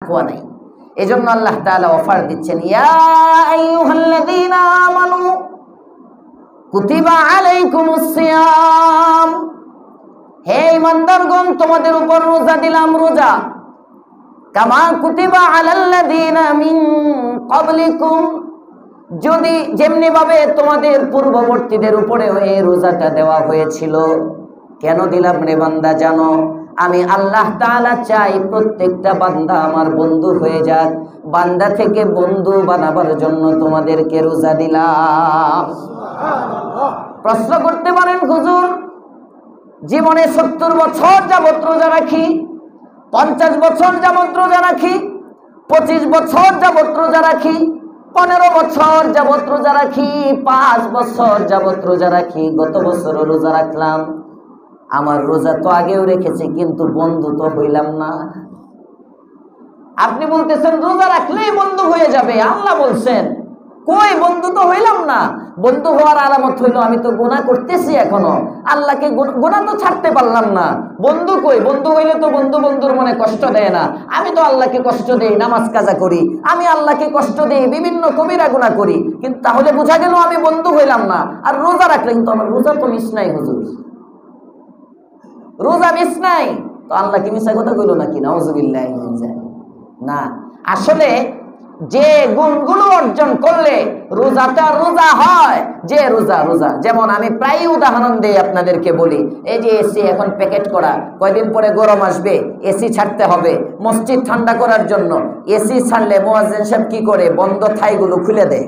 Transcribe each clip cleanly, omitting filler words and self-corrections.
তাকওয়া নাই। এজন্য আল্লাহ তাআলা অফার দিচ্ছেন, ইয়া আইয়ুহাল্লাযীনা আমানু কুতিবা আলাইকুমুস সিয়াম, হে ঈমানদারগণ তোমাদের উপর রোজা দিলাম রোজা, কামা কুতিবা আলাল্লাযীনা মিন ক্বাবলিকুম, যদি যেমনি ভাবে তোমাদের পূর্ববর্তীদের উপরে এই রোজাটা দেওয়া হয়েছিল। কেন দিলাম রে বান্দা জানো? আমি আল্লাহ তাআলা চাই প্রত্যেকটা বান্দা আমার বন্ধু হয়ে যাক, বান্দা থেকে বন্ধু বানাবার জন্য তোমাদেরকে রোজা দিলাম। প্রশ্ন করতে পারেন, হুজুর জীবনে 70 বছর যাবত রোজা রাখি, 50 বছর যাবত রোজা রাখি, 25 বছর যাবত রোজা রাখি, 15 বছর যাবত রোজা রাখি, 5 বছর যাবত রোজা রাখি, গত বছরও রোজা রাখলাম, আমার রোজা তো আগেও রেখেছি কিন্তু বন্ধু তো হইলাম না। আপনি বলতেছেন রোজা রাখলেই বন্ধু হয়ে যাবে, আল্লাহ বলছেন কই বন্ধু তো হইলাম না। বন্ধু হওয়ার আলামত হইলো আমি তো গুনাহ করতেছি, এখনো আল্লাহকে গুনাহ তো ছাড়তে পারলাম না। বন্ধু কই? বন্ধু হইলে তো বন্ধু বন্ধুর মনে কষ্ট দেয় না। আমি তো আল্লাহকে কষ্ট দেই, নামাজ কাজা করি, আমি আল্লাহকে কষ্ট দেই, বিভিন্ন কবিরা গুনাহ করি, কিন্তু তাহলে বোঝা গেল আমি বন্ধু হইলাম না। আর রোজা রাখলে কিন্তু আমার রোজা তো মিস নাই হুজুর, রোজা মিস নাই, তো আল্লাহ কি মিশা কথা কইলো নাকি? নাউজুবিল্লাহ। না, আসলে যে গুণগুলো অর্জন করলে রোজাটা রোজা হয়, যে রোজা যেমন আমি প্রায় উদাহরণ দেই আপনাদেরকে, বলি এই যে এসি এখন প্যাকেট করা, কয়দিন পরে গরম আসবে, এসি ছাড়তে হবে মসজিদ ঠান্ডা করার জন্য। এসি ছাড়লে মুয়াজ্জিন সাহেব কি করে? বন্ধ থাইগুলো খুলে দেয়,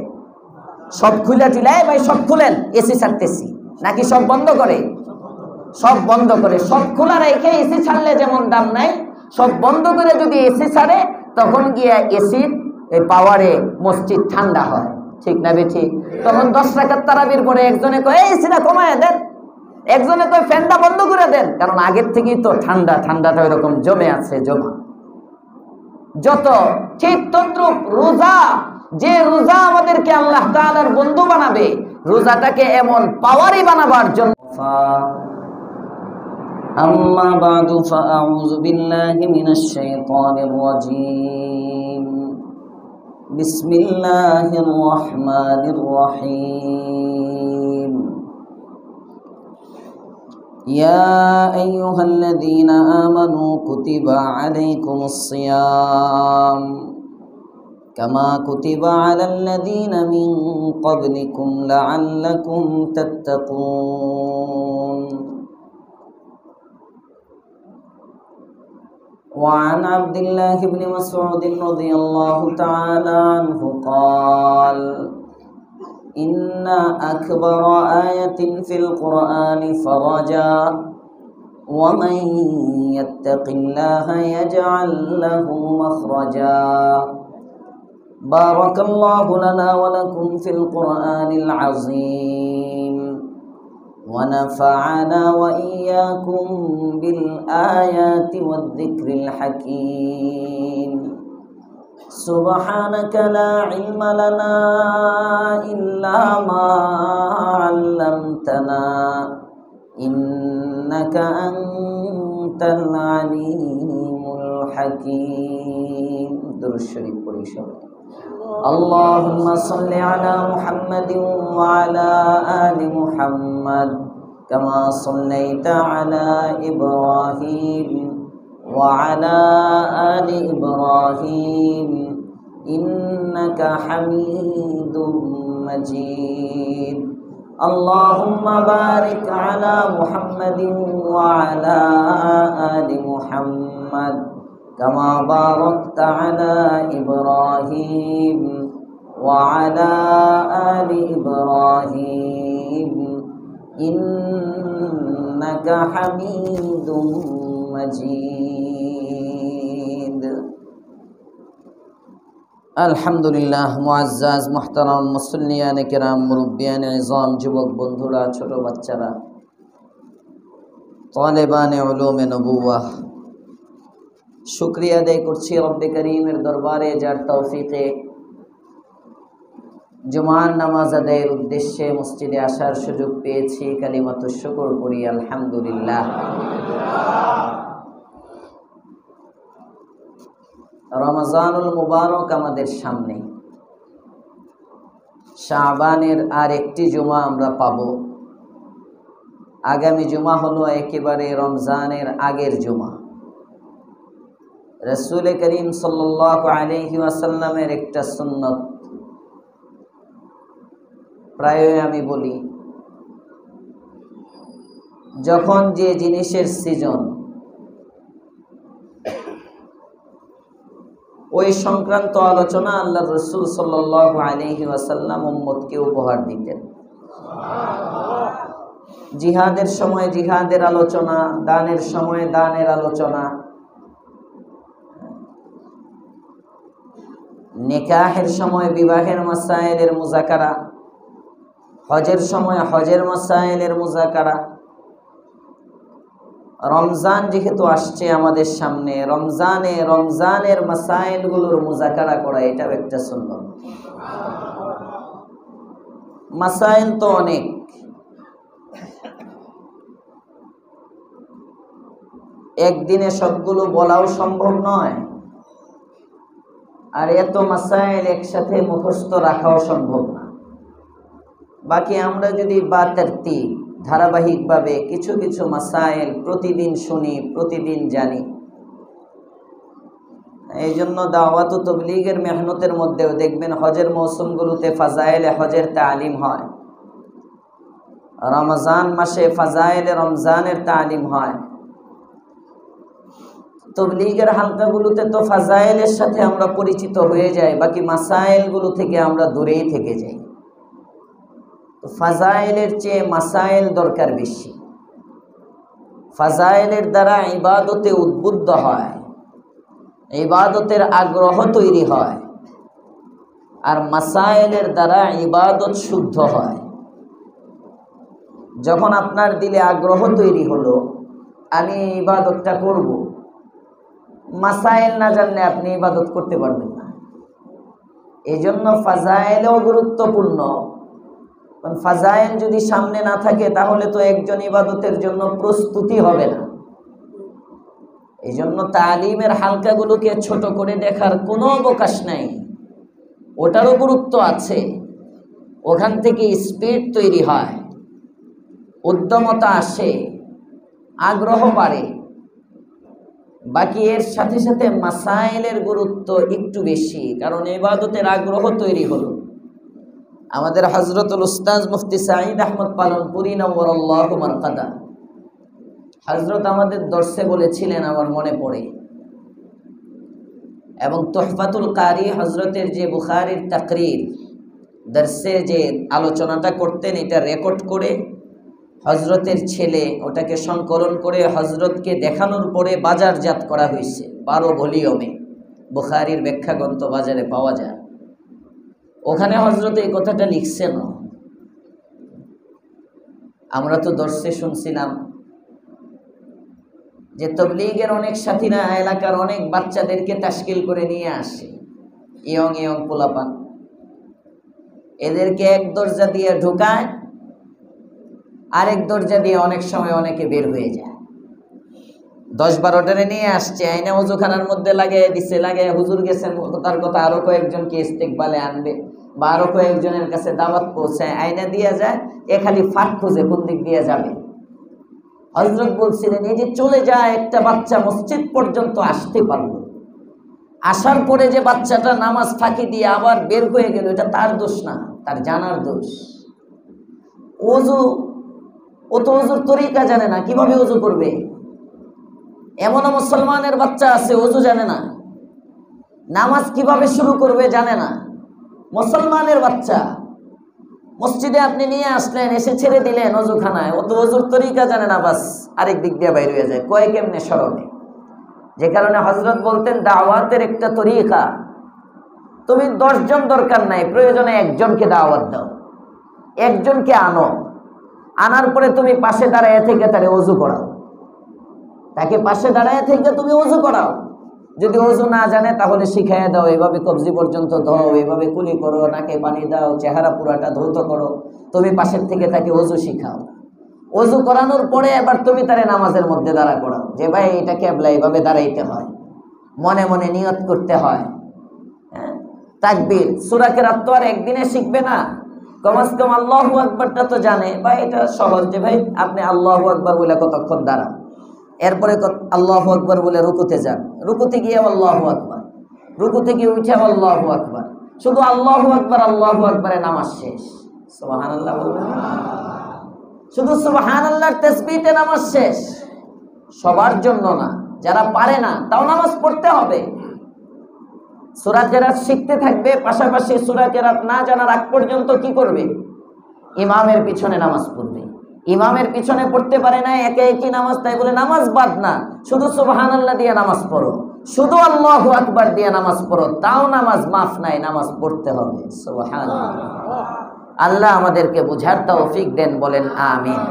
সব খুলে টিলায় ভাই সব খুলেন, এসি ছাড়তেছি, নাকি সব বন্ধ করে? সব বন্ধ করে। সব খোলা রেখে এসি ছাড়লে যেমন দাম নাই, সব বন্ধ করে যদি এসি ছাড়ে তখন গিয়ে এসির এই পাওয়ারে মসজিদ ঠান্ডা হয়, ঠিক না বেঠিক? তখন 10 রাকাত তারাবির পরে একজনে কয় এই এসিটা কমায় দেন, একজনে কয় ফ্যানটা বন্ধ করে দেন, কারণ আগের থেকেই তো ঠান্ডাটা এরকম জমে আছে, জমা যত। ঠিক তদ্রুপ রোজা, যে রোজা আমাদেরকে আল্লাহ তাআলার বন্ধু বানাবে, রোজাটাকে এমন পাওয়ারি বানাবার জন্য। أما بعد فأعوذ بالله من الشيطان الرجيم بسم الله الرحمن الرحيم يا أيها الذين آمنوا كتب عليكم الصيام كما كتب على الذين من قبلكم لعلكم تتقون وعن عبد الله بن مسعود رضي الله تعالى عنه قال إن أكبر آية في القرآن فرجا ومن يتق الله يجعل له مخرجا بارك الله لنا ولكم في القرآن العظيم ونفعنا وإياكم بالآيات والذكر الحكيم سبحانك لا علم لنا إلا ما علمتنا إنك أنت العليم الحكيم درود الشريف পড়ি। اللهم صل على محمد وعلى آل محمد كما صليت على إبراهيم وعلى آل إبراهيم إنك حميد مجيد اللهم بارك على محمد وعلى آل محمد كما باركت على إبراهيم وعلى آل إبراهيم إنك حميد مجيد الحمد لله মুআজ্জাজ মুহতারাম মুসল্লিয়ান কিরাম মুরব্বিয়ান ইজাম যুবক বন্ধুরা ছোট বাচ্চারা তালেবানে উলুমে নবুওয়াহ শুকরিয়া আদায় করছি রব্বে করিমের দরবারে যার তৌফিকে জুমার নামাজ আদায়ের উদ্দেশ্যে মসজিদে আসার সুযোগ পেয়েছি। কালিমাতুশ শুকর করি আলহামদুলিল্লাহ। রমজানুল মুবারক আমাদের সামনে। শাবানের আর একটি জুমা আমরা পাব। আগামী জুমা হলো একেবারে রমজানের আগের জুমা। রাসূল করিম সাল্লাল্লাহু আলাইহি ওয়াসাল্লামের একটা সুন্নত, প্রায়ই আমি বলি, যখন যে জিনিসের সিজন ওই সংক্রান্ত আলোচনা আল্লাহ রাসূল সাল্লাল্লাহু আলাইহি ওয়াসাল্লাম উম্মতকে উপহার দিতেন। জিহাদের সময় জিহাদের আলোচনা, দানের সময় দানের আলোচনা, নিকাহের সময় বিবাহের মাসাইলের মুযাকারা, হজের সময় হজের মাসাইলের মুযাকারা। রমজান যেহেতু আসছে আমাদের সামনে, রমজানের মাসাইলগুলোর মুযাকারা করা, এটাও একটা সুন্নাত। মাসাইল তো অনেক, একদিনে সবগুলো বলাও সম্ভব নয়, আর এত মাসাইল একসাথে মুখস্থ রাখাও সম্ভব না। বাকি আমরা যদি বাতারতিব ধারাবাহিকভাবে কিছু কিছু মাসাইল প্রতিদিন শুনি, প্রতিদিন জানি। এই জন্য দাওয়াত ও তাবলীগের মেহনতের মধ্যেও দেখবেন হজের মৌসুমগুলোতে ফাজাইলে হজের তালিম হয়, রমজান মাসে ফাজাইলে রমজানের তালিম হয়। তাবলীগের হালকাগুলোতে তো ফাজাইলের সাথে আমরা পরিচিত হয়ে যাই, বাকি মাসাইলগুলো থেকে আমরা দূরেই থেকে যাই। তো ফাজাইলের চেয়ে মাসাইল দরকার বেশি। ফাজাইলের দ্বারা ইবাদতে উদ্বুদ্ধ হয়, ইবাদতের আগ্রহ তৈরি হয়, আর মাসাইলের দ্বারা ইবাদত শুদ্ধ হয়। যখন আপনার দিলে আগ্রহ তৈরি হলো আমি ইবাদতটা করব, মাসাইল না জানলে আপনি ইবাদত করতে পারবেন না। এই জন্য ফাজাইলও গুরুত্বপূর্ণ। ফাজাইল যদি সামনে না থাকে তাহলে তো একজন ইবাদতের জন্য প্রস্তুতি হবে না। এই জন্য তালিমের হালকাগুলোকে ছোট করে দেখার কোনো অবকাশ নাই, ওটারও গুরুত্ব আছে। ওখান থেকে স্পিড তৈরি হয়, উদ্যমতা আসে, আগ্রহ বাড়ে। বাকি এর সাথে সাথে মাসাইলের গুরুত্ব একটু বেশি, কারণ ইবাদতের আগ্রহ তৈরি হলো। আমাদের হযরতুল উস্তাদ মুফতি সাঈদ আহমদ পালনপুরি নওয়ারাল্লাহু মারকাদা হযরত আমাদের দর্শে বলেছিলেন, আমার মনে পড়ে, এবং তুহফাতুল কারি হযরতের যে বুখারীর তাকরীর দর্শে যে আলোচনাটা করতেন, এটা রেকর্ড করে হযরতের ছেলে ওটাকে সংকলন করে হযরতকে দেখানোর পরে বাজারজাত করা হয়েছে 12 ভলিউমে। বুখারীর ব্যাখ্যা গ্রন্থ বাজারে পাওয়া যায়। ওখানে হযরত এই কথাটা লিখছেন। আমরা তো দর্শে শুনছিলাম যে তাবলীগের অনেক সাথীরা এলাকার অনেক বাচ্চাদেরকে তাশকিল করে নিয়ে আসে, ইয়ং পোলাপান। এদেরকে এক দরজা দিয়ে ঢুকায়, আরেক দরজা দিয়ে অনেক সময় অনেকে বের হয়ে যায়। 10-12টারে নিয়ে আসছে, আইনা ওযুখানার মধ্যে লাগিয়ে দিছে, লাগিয়ে হুজুর গেছেন তার কথা আরো কয়েকজনকে ইস্তেকবালে আনবে, বা আরো কয়েকজনের কাছে দাওয়াত পৌঁছায়, আইনা দিয়ে যায়। এ খালি ফাঁক খুঁজে কোন দিক দিয়ে যাবে। হযরত বলছিলেন, এই যে চলে যায় একটা বাচ্চা মসজিদ পর্যন্ত আসতে পারলো, আসার পরে যে বাচ্চাটা নামাজ ফাঁকি দিয়ে আবার বের হয়ে গেল, এটা তার দোষ না, তার জানার দোষ। ও তো ওযুর তরিকা জানে না, কিভাবে ওযু করবে? এমন মুসলমানের বাচ্চা আছে ওযু জানে না, নামাজ কিভাবে শুরু করবে জানে না। মুসলমানের বাচ্চা মসজিদে আপনি নিয়ে আসলেন, এসে ছেড়ে দিলেন ওযুখানায়, ও তো ওযুর তরিকা জানে না, বাস আরেক দিক দিয়ে বাইরে হয়ে যায়, কয় কেমনে স্মরণে। যে কারণে হযরত বলতেন, দাওয়াতের একটা তরিকা, তুমি 10 জন দরকার নাই, প্রয়োজনে একজনকে দাওয়াত দাও, একজনকে আনো, আনার পরে তুমি পাশে দাঁড়ায় থেকে তারে ওযু করাও, তাকে পাশে দাঁড়ায় থেকে তুমি ওযু করাও। যদি ওযু না জানে তাহলে শিখাইয়া দাও, এভাবে কবজি পর্যন্ত ধোও, এভাবে কুলি করো, নাকে পানি দাও, চেহারা পুরাটা ধৌত করো, তুমি পাশের থেকে তাকে ওযু শিখাও। ওযু করানোর পরে এবার তুমি তারে নামাজের মধ্যে দাঁড়া করাও, যে ভাই এটা কিবলা, এইভাবে দাঁড়াইতে হয়। মনে মনে নিয়ত করতে হয়। তাকবীর সূরা কেরাত তো আর একদিনে শিখবে না, কমস কম আল্লাহু আকবারটা তো জানে। ভাই এটা সহজ, যে ভাই আপনি আল্লাহু আকবার বলে কতক্ষণ দাঁড়ান, এরপরে আল্লাহু আকবার বলে রুকুতে যান, রুকুতে গিয়ে আল্লাহু আকবার, রুকুতে গিয়ে উঠে আল্লাহু আকবার, শুধু আল্লাহু আকবারে নামাজ শেষ। সুবহানাল্লাহ বলবেন, শুধু সুবহানাল্লাহর তাসবিহতে নামাজ শেষ। সবার জন্য না, যারা পারে না তাও নামাজ পড়তে হবে। সূরা কেরাত শিখতে থাকবে, পাশাপাশি সূরা কেরাত না জানার আগ পর্যন্ত কি করবে? ইমামের পিছনে নামাজ পড়বে। ইমামের পিছনে পড়তে পারে না, একে একই নামাজ, তাই বলে নামাজ বাদ না। শুধু সুবহানাল্লাহ দিয়ে নামাজ পড়ো, শুধু আল্লাহু আকবার দিয়ে নামাজ পড়ো, তাও নামাজ মাফ নাই, নামাজ পড়তে হবে। সুবহানাল্লাহ। আল্লাহ আমাদেরকে বুঝার তৌফিক দেন, বলেন আমিন।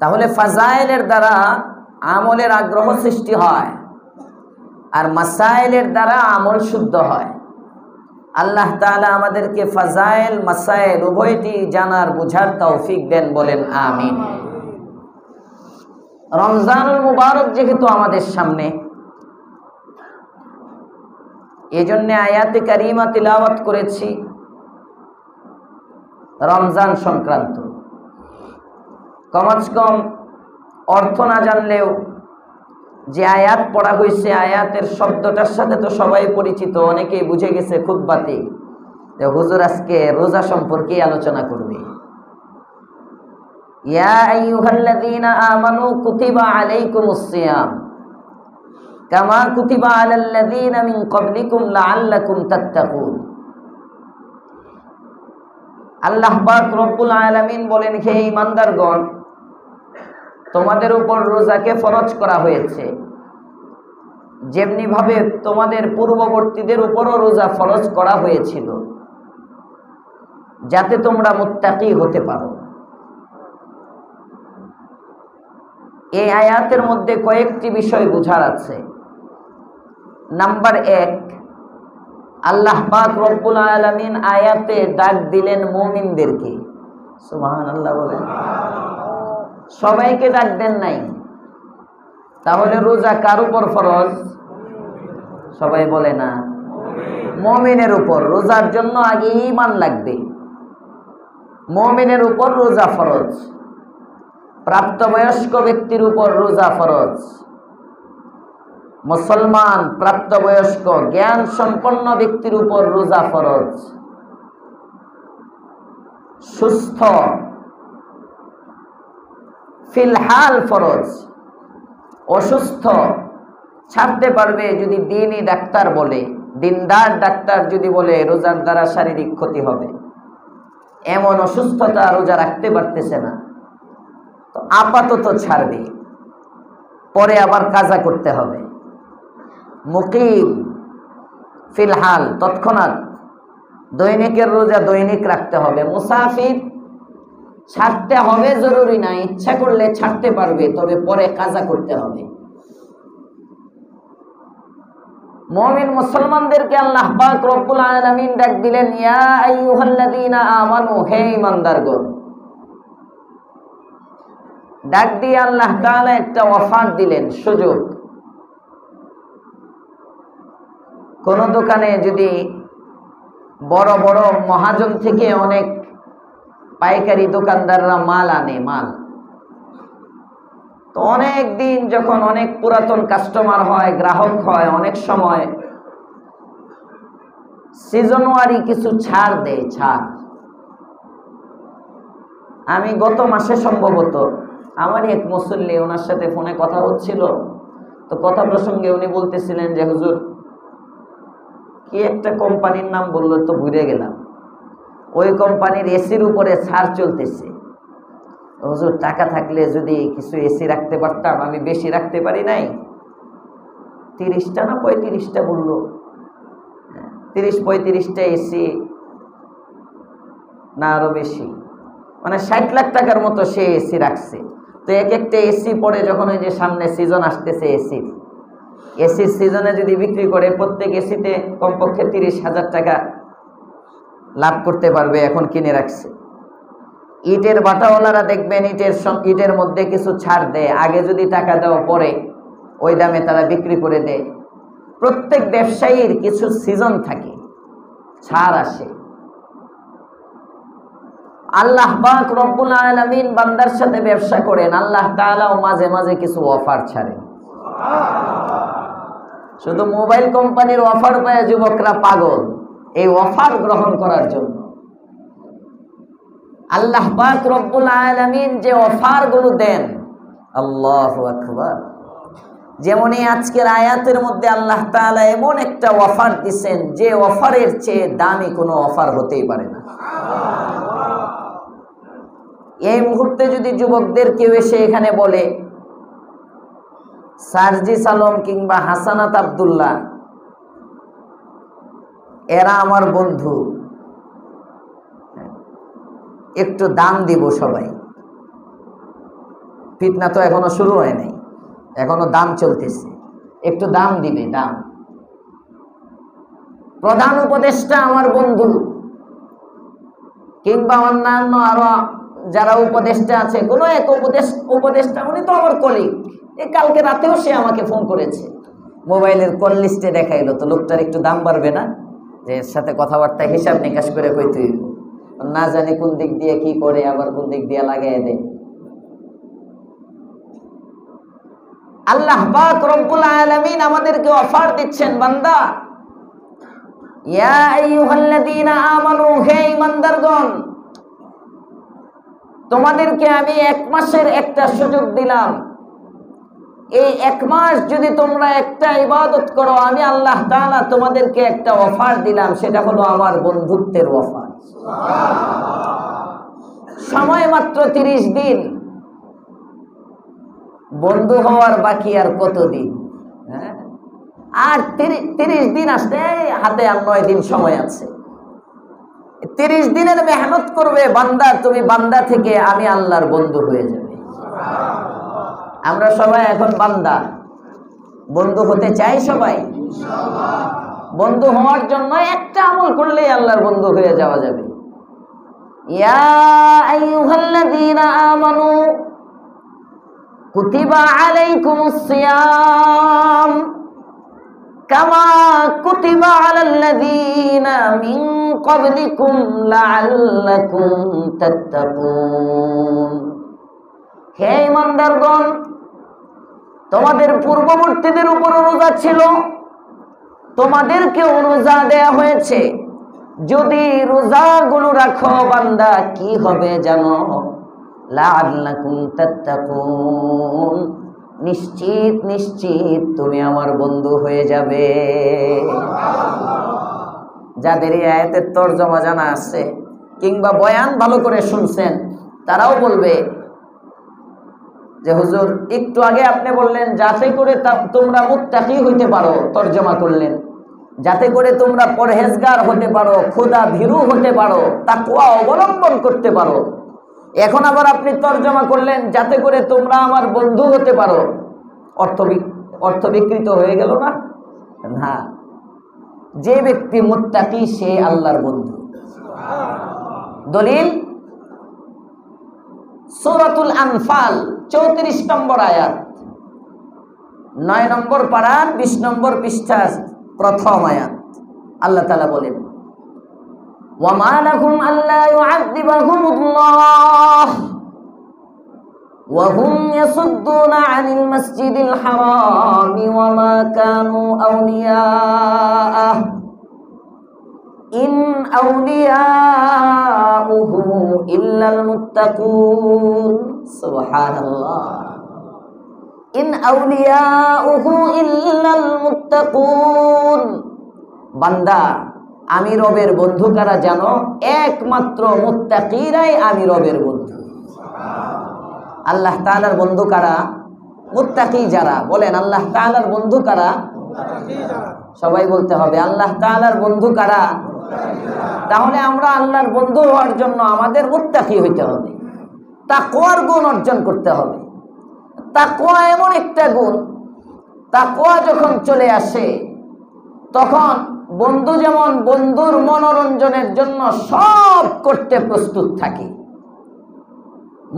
তাহলে ফাজাইলের দ্বারা আমলের আগ্রহ সৃষ্টি হয়, আর মাসাইলের দ্বারা আমল শুদ্ধ হয়। আল্লাহ তাআলা আমাদেরকে ফাজাইল মাসাইল উভয়টি জানার বুঝার তৌফিক দেন, বলেন আমিন। রমজানুল মুবারক যেহেতু আমাদের সামনে, এজন্য আয়াতে কারিমা তিলাওয়াত করেছি রমজান সংক্রান্ত। কমস কম অর্থ না জানলেও যে আয়াত পড়া হয়েছে, আয়াতের শব্দটার সাথে তো সবাই পরিচিত, অনেকেই বুঝে গেছে খুতবাতে যে হুজুর আজকে রোজা সম্পর্কে আলোচনা করবে। ইয়া আইয়ুহাল্লাযীনা আমানু কুতিবা আলাইকুমুস সিয়াম কামা কুতিবা আলাল্লাযীনা মিন ক্বাবলিকুম লাআল্লাকুম তাত্তাকুন। আল্লাহ পাক রব্বুল আলামিন বলেন, হে ঈমানদারগণ, তোমাদের উপর রোজাকে ফরজ করা হয়েছে, যেমনি ভাবে তোমাদের পূর্ববর্তীদের উপরও রোজা ফরজ করা হয়েছিল, যাতে তোমরা মুত্তাকি হতে পারো। এই আয়াতের মধ্যে কয়েকটি বিষয় বুঝার আছে। নাম্বার 1, আল্লাহ পাক রব্বুল আলামিন আয়াতে ডাক দিলেন মুমিনদেরকে। সুবহানাল্লাহ বলেন, সবাইকে ডাক দেন নাই। তাহলে রোজা কার উপর ফরজ? সবাই বলে না, মুমিনের উপর। রোজার জন্য আগে ঈমান লাগবে, মুমিনের উপর রোজা ফরজ। প্রাপ্তবয়স্ক ব্যক্তির উপর রোজা ফরজ। মুসলমান প্রাপ্তবয়স্ক জ্ঞান সম্পন্ন ব্যক্তির উপর রোজা ফরজ। সুস্থ ফিলহাল ফরজ। অসুস্থ ছাড়তে পারবে যদি দিনই ডাক্তার বলে, দিনদার ডাক্তার যদি বলে রোজার দ্বারা শারীরিক ক্ষতি হবে, এমন অসুস্থতা রোজা রাখতে পারতেছে না, তো আপাতত ছাড়বে, পরে আবার কাজা করতে হবে। মুকিম ফিলহাল তৎক্ষণাৎ দৈনিকের রোজা দৈনিক রাখতে হবে। মুসাফির ছাড়তে হবে জরুরি না, ইচ্ছা করলে ছাড়তে পারবে, তবে পরে কাজা করতে হবে। মুমিন মুসলমানদেরকে আল্লাহ পাক রব্বুল আলামিন ডাক দিলেন, ইয়া আইয়ুহাল্লাযীনা আমানু, হে ঈমানদারগণ। ডাক দিয়ে আল্লাহ তাআলা একটা অফার দিলেন, সুযোগ। কোন দোকানে যদি বড় বড় মহাজন থেকে অনেক পাইকারি দোকানদাররা মাল আনে, মাল তো অনেক দিন যখন অনেক পুরাতন কাস্টমার হয়, গ্রাহক হয়, অনেক সময় সিজনওয়ারি কিছু ছাড় দেয়, ছাড়। আমি গত মাসে সম্ভবত আমারই এক মুসল্লি, ওনার সাথে ফোনে কথা হচ্ছিল, তো কথা প্রসঙ্গে উনি বলতেছিলেন যে হুজুর কি একটা কোম্পানির নাম বললো, তো ভুলে গেলাম, ওই কোম্পানির এসির উপরে ছাড় চলতেছে। হুজুর টাকা থাকলে যদি কিছু এসি রাখতে পারতাম, আমি বেশি রাখতে পারি নাই, 30টা না 35টা বললো, 30-35টা এসি না আরো বেশি, মানে 60 লাখ টাকার মতো সে এসি রাখছে। তো এক একটা এসি পরে যখন ওই যে সামনে সিজন আসতেছে এসির সিজনে যদি বিক্রি করে, প্রত্যেক এসিতে কমপক্ষে 30,000 টাকা লাভ করতে পারবে, এখন কিনে রাখছে। ইটের বাটাওয়ালারা দেখবেন ইটের মধ্যে কিছু ছাড় দেয়, আগে যদি টাকা দেওয়া পরে ওই দামে তারা বিক্রি করে দেয়। প্রত্যেক ব্যবসায়ীর কিছু সিজন থাকে, ছাড় আসে। আল্লাহ পাক রব্বুল আলামিন বান্দার সাথে ব্যবসা করেন, আল্লাহ তাআলাও মাঝে মাঝে কিছু অফার ছাড়েন। শুধু মোবাইল কোম্পানির অফার পায় যুবকরা পাগল এই অফার গ্রহণ করার জন্য। আল্লাহ পাক রব্বুল আলামিন যে অফার গুলো দেন, আল্লাহু আকবার। যেমন এই আজকের আয়াতের মধ্যে আল্লাহ তাআলা এমন একটা অফার দিচ্ছেন যে অফারের চেয়ে দামি কোনো অফার হতেই পারে না। এই মুহূর্তে যদি যুবকদের কেউ এসে এখানে বলে সার্জিস আলম কিংবা হাসানাত আব্দুল্লাহ এরা আমার বন্ধু, একটু দাম দিব সবাই, ফিতনা তো এখনো শুরু হয় নাই, এখনো দাম চলতেছে, একটু দাম দিবে, দাম। প্রধান উপদেষ্টা আমার বন্ধু কিংবা অন্যান্য আরো যারা উপদেষ্টা আছে, কোনো এক উপদেষ্টা উনি তো আমার কলিগ, এই কালকে রাতেও সে আমাকে ফোন করেছে, মোবাইলের কল লিস্টে দেখাইলো, তো লোকটার একটু দাম বাড়বে না? যে এর সাথে কথাবার্তা হিসাব নিকাশ করে কইতে হইব, না জানি কোন দিক দিয়ে কি করে আবার কোন দিক দিয়ে লাগাই দেয়। আল্লাহ পাক রব্বুল আলামিন আমাদেরকে অফার দিচ্ছেন, বান্দা ইয়া আইয়ুহাল্লাযীনা আমানু, হে ঈমানদারগণ, তোমাদেরকে আমি 1 মাসের একটা সুযোগ দিলাম। এই 1 মাস যদি তোমরা একটা ইবাদত করো, আমি আল্লাহ তাআলা তোমাদেরকে একটা অফার দিলাম, সেটা হলো আমার বন্ধুত্বের অফার। সময় মাত্র 30 দিন, বন্ধু হওয়ার বাকি আর কতদিন? আর 30 দিন আসতে হাতে আর 9 দিন সময় আছে। 30 দিনের মেহনত করবে বান্দা, তুমি বান্দা থেকে আমি আল্লাহর বন্ধু হয়ে যাবে। আমরা সবাই এখন বান্দা, বন্ধু হতে চাই সবাই। বন্ধু হওয়ার জন্য একটা আমল করলেই আল্লাহর বন্ধু হয়ে যাওয়া যাবে। ইয়া আইয়ুহাল্লাযীনা আমানু কুতিবা আলাইকুমুস সিয়াম কামা কুতিবা আলাল্লাযীনা মিন ক্বাবলিকুম লাআল্লাকুম তাত্তাকুন। হে ঈমানদারগণ, তোমাদের পূর্ববর্তীদের উপর রোজা ছিল, তোমাদেরকেও রোজা দেয়া হয়েছে, যদি রোজাগুলো রাখো বান্দা কি হবে জানো? লাআল্লাকুম তাত্তাকুন, নিশ্চিত নিশ্চিত তুমি আমার বন্ধু হয়ে যাবে। যাদের এই আয়াতের তরজমা জানা আছে কিংবা বয়ান ভালো করে শুনছেন, তারাও বলবে যে হুজুর একটু আগে আপনি বললেন যাতে করে তোমরা মুত্তাকি হইতে পারো, তরজমা করলেন যাতে করে তোমরা পরহেজগার হতে পারো, খোদা ভীরু হতে পারো, তাকওয়া অবলম্বন করতে পারো। এখন আবার আপনি তরজমা করলেন যাতে করে তোমরা আমার বন্ধু হতে পারো। অর্থ বিকৃত হয়ে গেল না? না, যে ব্যক্তি মুত্তাকি সে আল্লাহর বন্ধু। দলিল সূরাতুল আনফাল 34 নম্বর আয়াত, 9 নম্বর পারার 20 নম্বর পৃষ্ঠার প্রথম আয়াত। আল্লাহ তাআলা বলেন, ওয়ামা লাকুম আল্লা ইউআযিবাহুমুল্লাহ ওয়া হুম ইয়াসুদ্দুনা আনিল মাসজিদিল হারামি ওয়া মা কানু আউলিয়াআহ ইন আউলিয়াউহু ইল্লাল মুত্তাকুন। সুবহানাল্লাহ, ইন আউলিয়াউহু ইল্লাল মুত্তাকুন। বান্দা, আমি রবের বন্ধু কারা জানো? একমাত্র মুত্তাকিরাই আমি রবের বন্ধু। আল্লাহ তাআলার বন্ধু কারা? মুত্তাকি যারা। বলেন আল্লাহ তাআলার বন্ধু কারা? সবাই বলতে হবে আল্লাহ তাআলার বন্ধু কারা? তাহলে আমরা আল্লাহর বন্ধু হওয়ার জন্য আমাদের মুত্তাকি হইতে হবে, তাকওয়ার গুণ অর্জন করতে হবে। তাকওয়া এমন একটা গুণ, তাকওয়া যখন চলে আসে তখন বন্ধু যেমন বন্ধুর মনোরঞ্জনের জন্য সব করতে প্রস্তুত থাকে,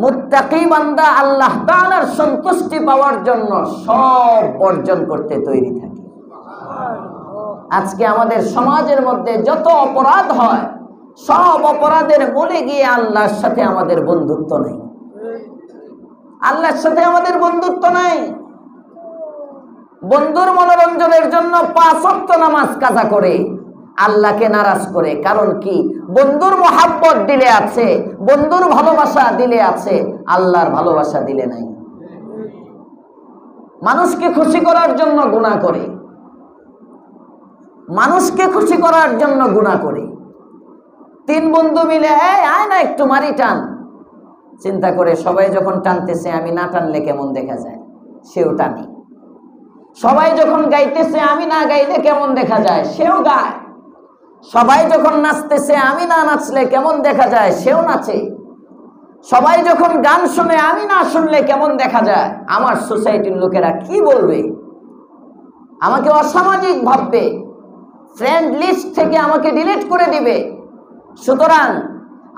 মুত্তাকি বান্দা আল্লাহ তাআলার সন্তুষ্টি পাওয়ার জন্য সব বর্জন করতে তৈরি থাকে। আজকে আমাদের সমাজের মধ্যে যত অপরাধ হয়, সব অপরাধের মূলে গিয়ে আল্লাহর সাথে আমাদের বন্ধুত্ব নেই। আল্লাহর সাথে আমাদের বন্ধুত্ব নাই। বন্ধুর মনোরঞ্জনের জন্য 5 ওয়াক্ত নামাজ কাজা করে আল্লাহকে নারাজ করে। কারণ কি? বন্ধুর মোহাব্বত দিলে আছে, বন্ধুর ভালোবাসা দিলে আছে, আল্লাহর ভালোবাসা দিলে নাই। মানুষকে খুশি করার জন্য গুনাহ করে, মানুষকে খুশি করার জন্য গুনাহ করে। 3 বন্ধু মিলে আয় না একটু মারি টান, চিন্তা করে সবাই যখন টানতেছে আমি না টানলে কেমন দেখা যায়, সেও টানে। সবাই যখন গাইতেছে আমি না গাইলে কেমন দেখা যায়, সেও গায়। সবাই যখন নাচতেছে আমি না নাচলে কেমন দেখা যায়, সেও নাচে। সবাই যখন গান শুনে আমি না শুনলে কেমন দেখা যায়, আমার সোসাইটির লোকেরা কি বলবে, আমাকে অসামাজিক ভাববে, ফ্রেন্ড লিস্ট থেকে আমাকে ডিলিট করে দিবে। সুতরাং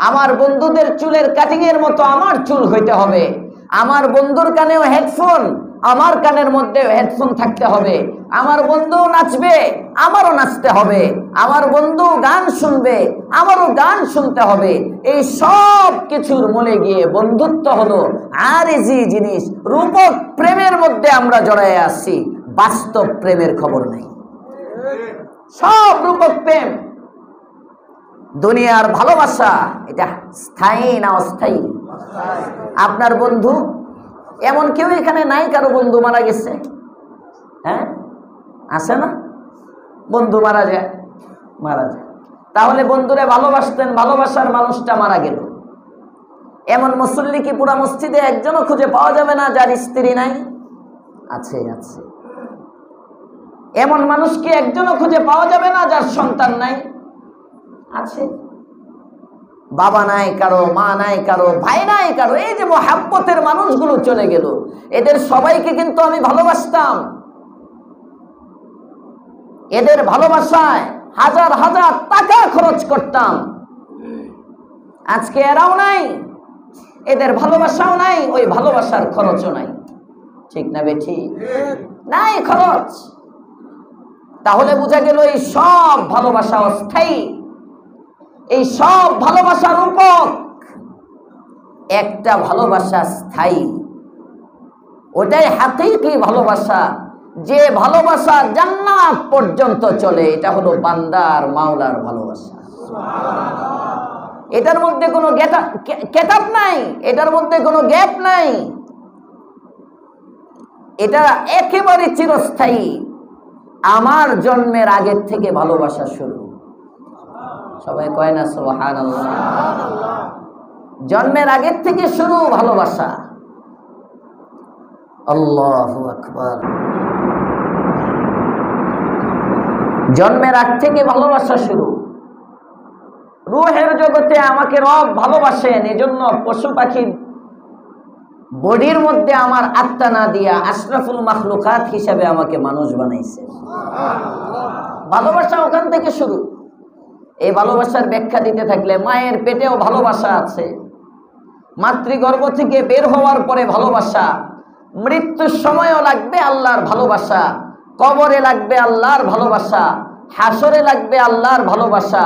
আমার বন্ধুদের চুলের কাটিং এর মতো আমার চুল হইতে হবে, আমার বন্ধুর কানেও হেডফোন, আমার কানের মধ্যে হেডফোন থাকতে হবে। আমার বন্ধু নাচবে, আমারও নাচতে হবে। আমার বন্ধু গান শুনবে, আমারও গান শুনতে হবে। এই সব কিছুর মূলে গিয়ে বন্ধুত্ব হলো আরজি জিনিস। রূপক প্রেমের মধ্যে আমরা জড়ায় আসছি, বাস্তব প্রেমের খবর নাই। সব রূপক প্রেম। দুনিয়ার ভালোবাসা এটা স্থায়ী না অস্থায়ী? আপনার বন্ধু, এমন কেউ এখানে নাই কারো বন্ধু মারা গেছে? হ্যাঁ, আছে না? বন্ধু মারা যায়, মারা যায়। তাহলে বন্ধুরে ভালোবাসতেন, ভালোবাসার মানুষটা মারা গেল। এমন মুসল্লি কি পুরা মসজিদে একজনও খুঁজে পাওয়া যাবে না যার স্ত্রী নাই? আছে, আছে। এমন মানুষ কি একজনও খুঁজে পাওয়া যাবে না যার সন্তান নাই? আছে। বাবা নাই কারো, মা নাই কারো, ভাই নাই কারো। এই যে মোহাব্বতের মানুষগুলো চলে গেল, এদের সবাইকে কিন্তু আমি ভালোবাসতাম। এদের ভালোবাসায় হাজার হাজার টাকা খরচ করতাম। আজকে এরাও নাই, এদের ভালোবাসাও নাই, ওই ভালোবাসার খরচও নাই। ঠিক না বেঠি? নাই খরচ। তাহলে বোঝা গেল এই সব ভালোবাসা অস্থায়ী, এই সব ভালোবাসা রূপক। একটা ভালোবাসা স্থায়ী, ওটাই হাকিকি ভালোবাসা, যে ভালোবাসা জান্নাত পর্যন্ত চলে। এটা হলো বান্দার মাওলার ভালোবাসা। এটার মধ্যে কোনো কেতাব নাই, এটার মধ্যে কোনো গ্যাপ নাই। এটা একেবারে চিরস্থায়ী। আমার জন্মের আগের থেকে ভালোবাসা শুরু। সবাই কয় না সুবহানাল্লাহ? জন্মের আগের থেকে শুরু ভালোবাসা। আল্লাহু আকবার। জন্মের আগ থেকে ভালোবাসা শুরু। রূহের জগতে আমাকে রব ভালোবাসেন, এজন্য পশু পাখির বডির মধ্যে আমার আত্মা না দিয়া আশরাফুল মাখলুকাত হিসাবে আমাকে মানুষ বানাইছে। ভালোবাসা ওখান থেকে শুরু। এই ভালোবাসার ব্যাখ্যা দিতে থাকলে মায়ের পেটেও ভালোবাসা আছে, মাতৃগর্ভ থেকে বের হওয়ার পরে ভালোবাসা, মৃত্যুর সময়ও লাগবে আল্লাহর ভালোবাসা, কবরে লাগবে আল্লাহর ভালোবাসা, হাসরে লাগবে আল্লাহর ভালোবাসা,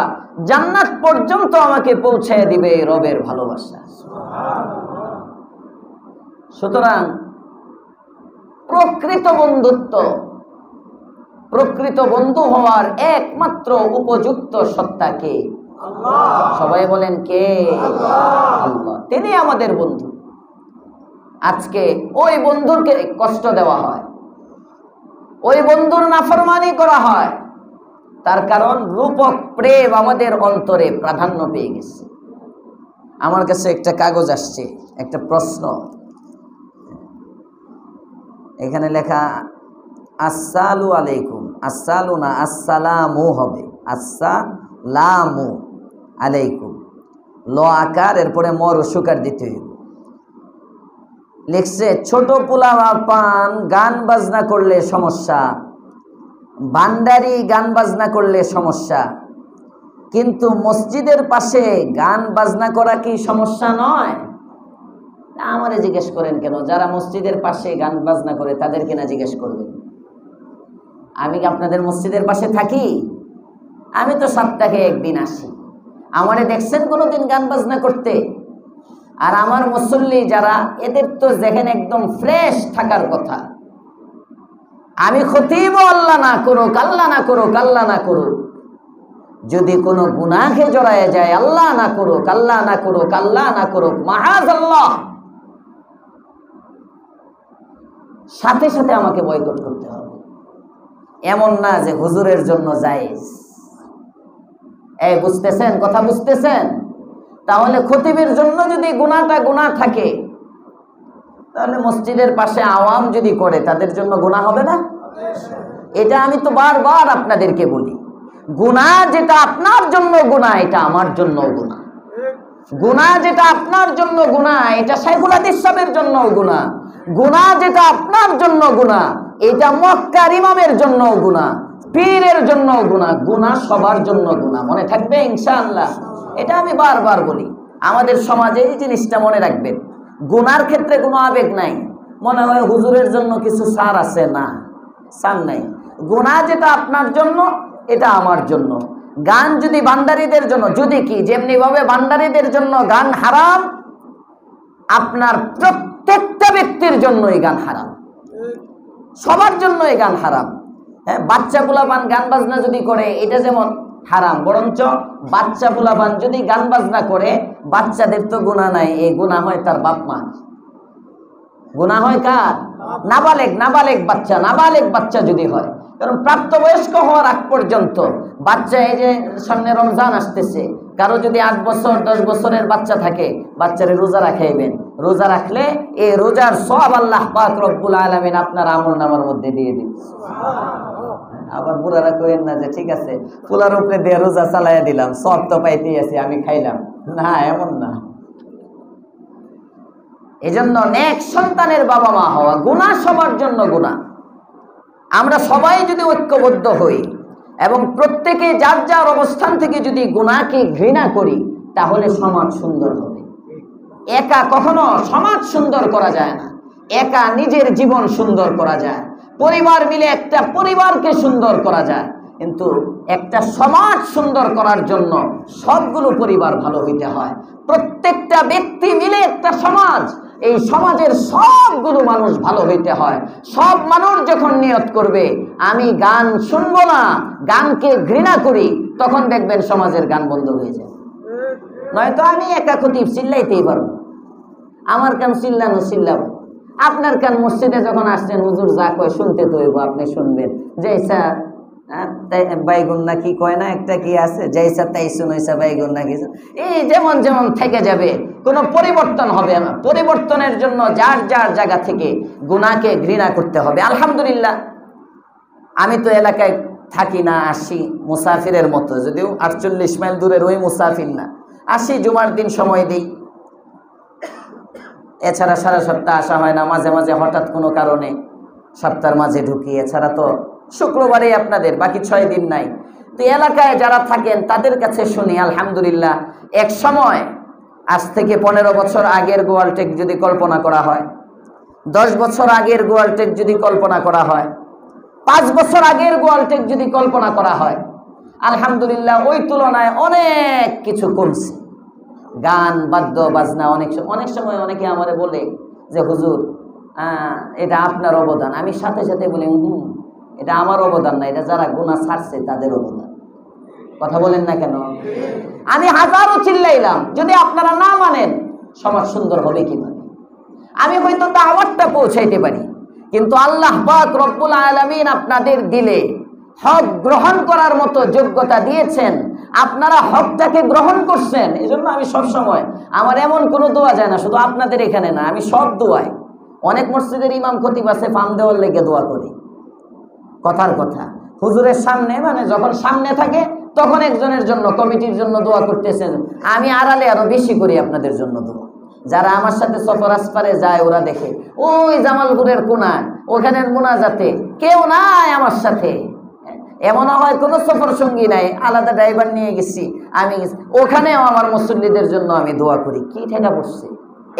জান্নাত পর্যন্ত আমাকে পৌঁছায় দিবে রবের ভালোবাসা। সুতরাং প্রকৃত বন্ধুত্ব, প্রকৃত বন্ধু হওয়ার একমাত্র উপযুক্ত সত্তা কে? আল্লাহ। সবাই বলেন কে? আল্লাহ। তিনি আমাদের বন্ধু। আজকে ওই বন্ধুকে কষ্ট দেওয়া হয়, ওই বন্ধুর নাফরমানি করা হয়, তার কারণ রূপক প্রেম আমাদের অন্তরে প্রাধান্য পেয়ে গেছে। আমার কাছে একটা কাগজ আসছে, একটা প্রশ্ন। এখানে লেখা আসসালামু আলাইকুম, আসসালু না আসসালামু হবে, আসসালামু আলাইকুম, ল আকার, এরপরে মর সুকার দিতে হইব। লিখছে ছোট পোলা পান গান বাজনা করলে সমস্যা, বান্দারি গান বাজনা করলে সমস্যা, কিন্তু মসজিদের পাশে গান বাজনা করা কি সমস্যা নয়? আমারে জিজ্ঞেস করেন কেন? যারা মসজিদের পাশে গান বাজনা করে তাদেরকে না জিজ্ঞেস করবেন? আমি কি আপনাদের মসজিদের পাশে থাকি? আমি তো সপ্তাহে একদিন আসি। আমারে দেখছেন কোনোদিন গান বাজনা করতে? আর আমার মুসল্লি যারা, এদের তো দেখেন একদম ফ্রেশ থাকার কথা। আমি খতিবও আল্লাহ না করুক, আল্লাহ না করুক, আল্লাহ না করুক, যদি কোনো গুনাহে জড়ায় যায়, আল্লাহ না করুক, আল্লাহ না করুক, আল্লাহ না করুক, মাআযাল্লাহ, সাথে সাথে আমাকে বয়কট করতে হবে। এমন না যে হুজুরের জন্য জায়েজ। এই বুঝতেছেন? কথা বুঝতেছেন? তাহলে খতিবের জন্য যদি গুনাহ থাকে, তাহলে মসজিদের পাশে আওয়াম যদি করে তাদের জন্য গুনাহ হবে না? এটা আমি তো বারবার আপনাদেরকে বলি, গুনাহ যেটা আপনার জন্য গুনাহ, এটা আমার জন্য গুনাহ। গুনাহ যেটা আপনার জন্য গুনাহ, এটা শাইখুল হাদিস সাহেবের জন্য গুনাহ। গুনাহ যেটা আপনার জন্য গুনাহ, এটা মক্কার ইমামের জন্য গুনাহ, পীরের জন্য গুনাহ। গুনাহ সবার জন্য গুনাহ, মনে থাকবে ইনশাআল্লাহ। এটা আমি বারবার বলি, আমাদের সমাজে এই জিনিসটা মনে রাখবেন। গুনার ক্ষেত্রে কোনো আবেগ নাই, মনে হয় হুজুরের জন্য কিছু ছাড় আছে, না, ছাড় নাই। গুনাহ যেটা আপনার জন্য, এটা আমার জন্য। গান যদি ভান্ডারীদের জন্য, যদি কি যেমনি ভাবে ভান্ডারীদের জন্য গান হারাম, আপনার প্রত্যেকটা ব্যক্তির জন্যই গান হারাম, সবার জন্যই গান হারাম। হ্যাঁ, বাচ্চা পোলাপান গান বাজনা যদি করে, এটা যেমন হারাম, বরঞ্চ বাচ্চা পোলাপান যদি গান বাজনা করে, বাচ্চাদের তো গুনাহ নাই, এই গুনাহ হয় তার বাপ মা। গুনাহ হয় কার? নাবালেগ বাচ্চা যদি হয়। কারণ প্রাপ্তবয়স্ক হওয়ার আগ পর্যন্ত বাচ্চা, এই যে সামনে রমজান আসতেছে, কারো যদি 8 বছর 10 বছরের বাচ্চা থাকে, বাচ্চারে রোজা রাখাইবেন। রোজা রাখলে এই রোজার সওয়াব আল্লাহ পাক রব্বুল আলামিন আপনার আমলনামার মধ্যে দিয়ে দিবেন। আবার বুড়ারা কইেন না যে ঠিক আছে ফুলার উপরে দিয়ে রোজা চালাইয়া দিলাম, সব তো পাইতেই আছে, আমি খাইলাম না, এমন না। এজন্য নেক সন্তানের বাবা মা হওয়া, গুনাহ সবার জন্য গুনাহ। আমরা সবাই যদি ঐক্যবদ্ধ হই এবং প্রত্যেকে যার যার অবস্থান থেকে যদি গুনাহকে ঘৃণা করি, তাহলে সমাজ সুন্দর হবে। একা কখনো সমাজ সুন্দর করা যায় না, একা নিজের জীবন সুন্দর করা যায়, পরিবার মিলে একটা পরিবারকে সুন্দর করা যায়, কিন্তু একটা সমাজ সুন্দর করার জন্য সবগুলো পরিবার ভালো হইতে হয়। প্রত্যেকটা ব্যক্তি মিলে একটা সমাজ, এই সমাজের সবগুলো মানুষ ভালো হইতে হয়। সব মানুষ যখন নিয়ত করবে আমি গান শুনবো না, গানকে ঘৃণা করি, তখন দেখবেন সমাজের গান বন্ধ হয়ে যায়। নয়তো আমি একা খতিব চিল্লাইতেই পারবো, আমার কান চিল্লাবো। আপনার কান মসজিদে যখন আসছেন, হুজুর যা কয় শুনতে তো হইব, আপনি শুনবেন। জৈসা বাইগুন না কি কয় না, একটা কি আছে, জৈসা তাই শুনইসা বাইগুন না কিছু, এই যেমন যেমন থেকে যাবে, কোনো পরিবর্তন হবে না। পরিবর্তনের জন্য যার যার জায়গা থেকে গুনাহকে ঘৃণা করতে হবে। আলহামদুলিল্লাহ, আমি তো এলাকায় থাকি না, আসি মুসাফিরের মতো, যদিও 48 মাইল দূরের ওই মুসাফির না, আসি জুমার দিন সময় দিই, এছাড়া সারা সপ্তাহ আসা হয় না। মাঝে মাঝে হঠাৎ কোনো কারণে সপ্তাহের মাঝে ঢুকি, এছাড়া তো শুক্রবারেই আপনাদের, বাকি 6 দিন নাই। তো এলাকায় যারা থাকেন তাদের কাছে শুনি, আলহামদুলিল্লাহ, এক সময় আজ থেকে 15 বছর আগের গোয়ালটেক যদি কল্পনা করা হয়, 10 বছর আগের গোয়ালটেক যদি কল্পনা করা হয়, 5 বছর আগের গোয়ালটেক যদি কল্পনা করা হয়, আলহামদুলিল্লাহ ওই তুলনায় অনেক কিছু কমছে। গান বাদ্য বাজনা অনেক সময় অনেকে আমারে বলে যে হুজুর এটা আপনার অবদান। আমি সাথে সাথে বলি এটা আমার অবদান না, এটা যারা গুনাহ ছাড়ছে তাদের অবদান। কথা বলেন না কেন? আমি হাজারো চিল্লাইলাম, যদি আপনারা না মানেন সমাজ সুন্দর হবে কিভাবে? আমি হয়তো দাওয়াতটা পৌঁছাইতে পারি, কিন্তু আল্লাহ পাক রব্বুল আলামিন আপনাদের দিলে হক গ্রহণ করার মতো যোগ্যতা দিয়েছেন, আপনারা হকটাকে গ্রহণ করছেন। এই জন্য আমি সবসময়, আমার এমন কোনো দোয়া যায় না, শুধু আপনাদের এখানে না, আমি সব দোয়াই, অনেক মসজিদের ইমাম খতিব আছে ফার্ম দেওয়ার লেগে দোয়া করি। কথার কথা, হুজুরের সামনে, মানে যখন সামনে থাকে তখন একজনের জন্য, কমিটির জন্য দোয়া করতেছেন, আমি আড়ালে আরো বেশি করি আপনাদের জন্য দোয়া। যারা আমার সাথে সফর আসপারে যায় ওরা দেখে ওই জামালপুরের কোনায়, ওখানের মোনাজাতে কেউ নাই আমার সাথে, এমনও হয় কোনো সফর সঙ্গী নাই, আলাদা ড্রাইভার নিয়ে গেছি, আমি গেছি, ওখানেও আমার মুসল্লিদের জন্য আমি দোয়া করি। কি ঠেকা পড়ছে?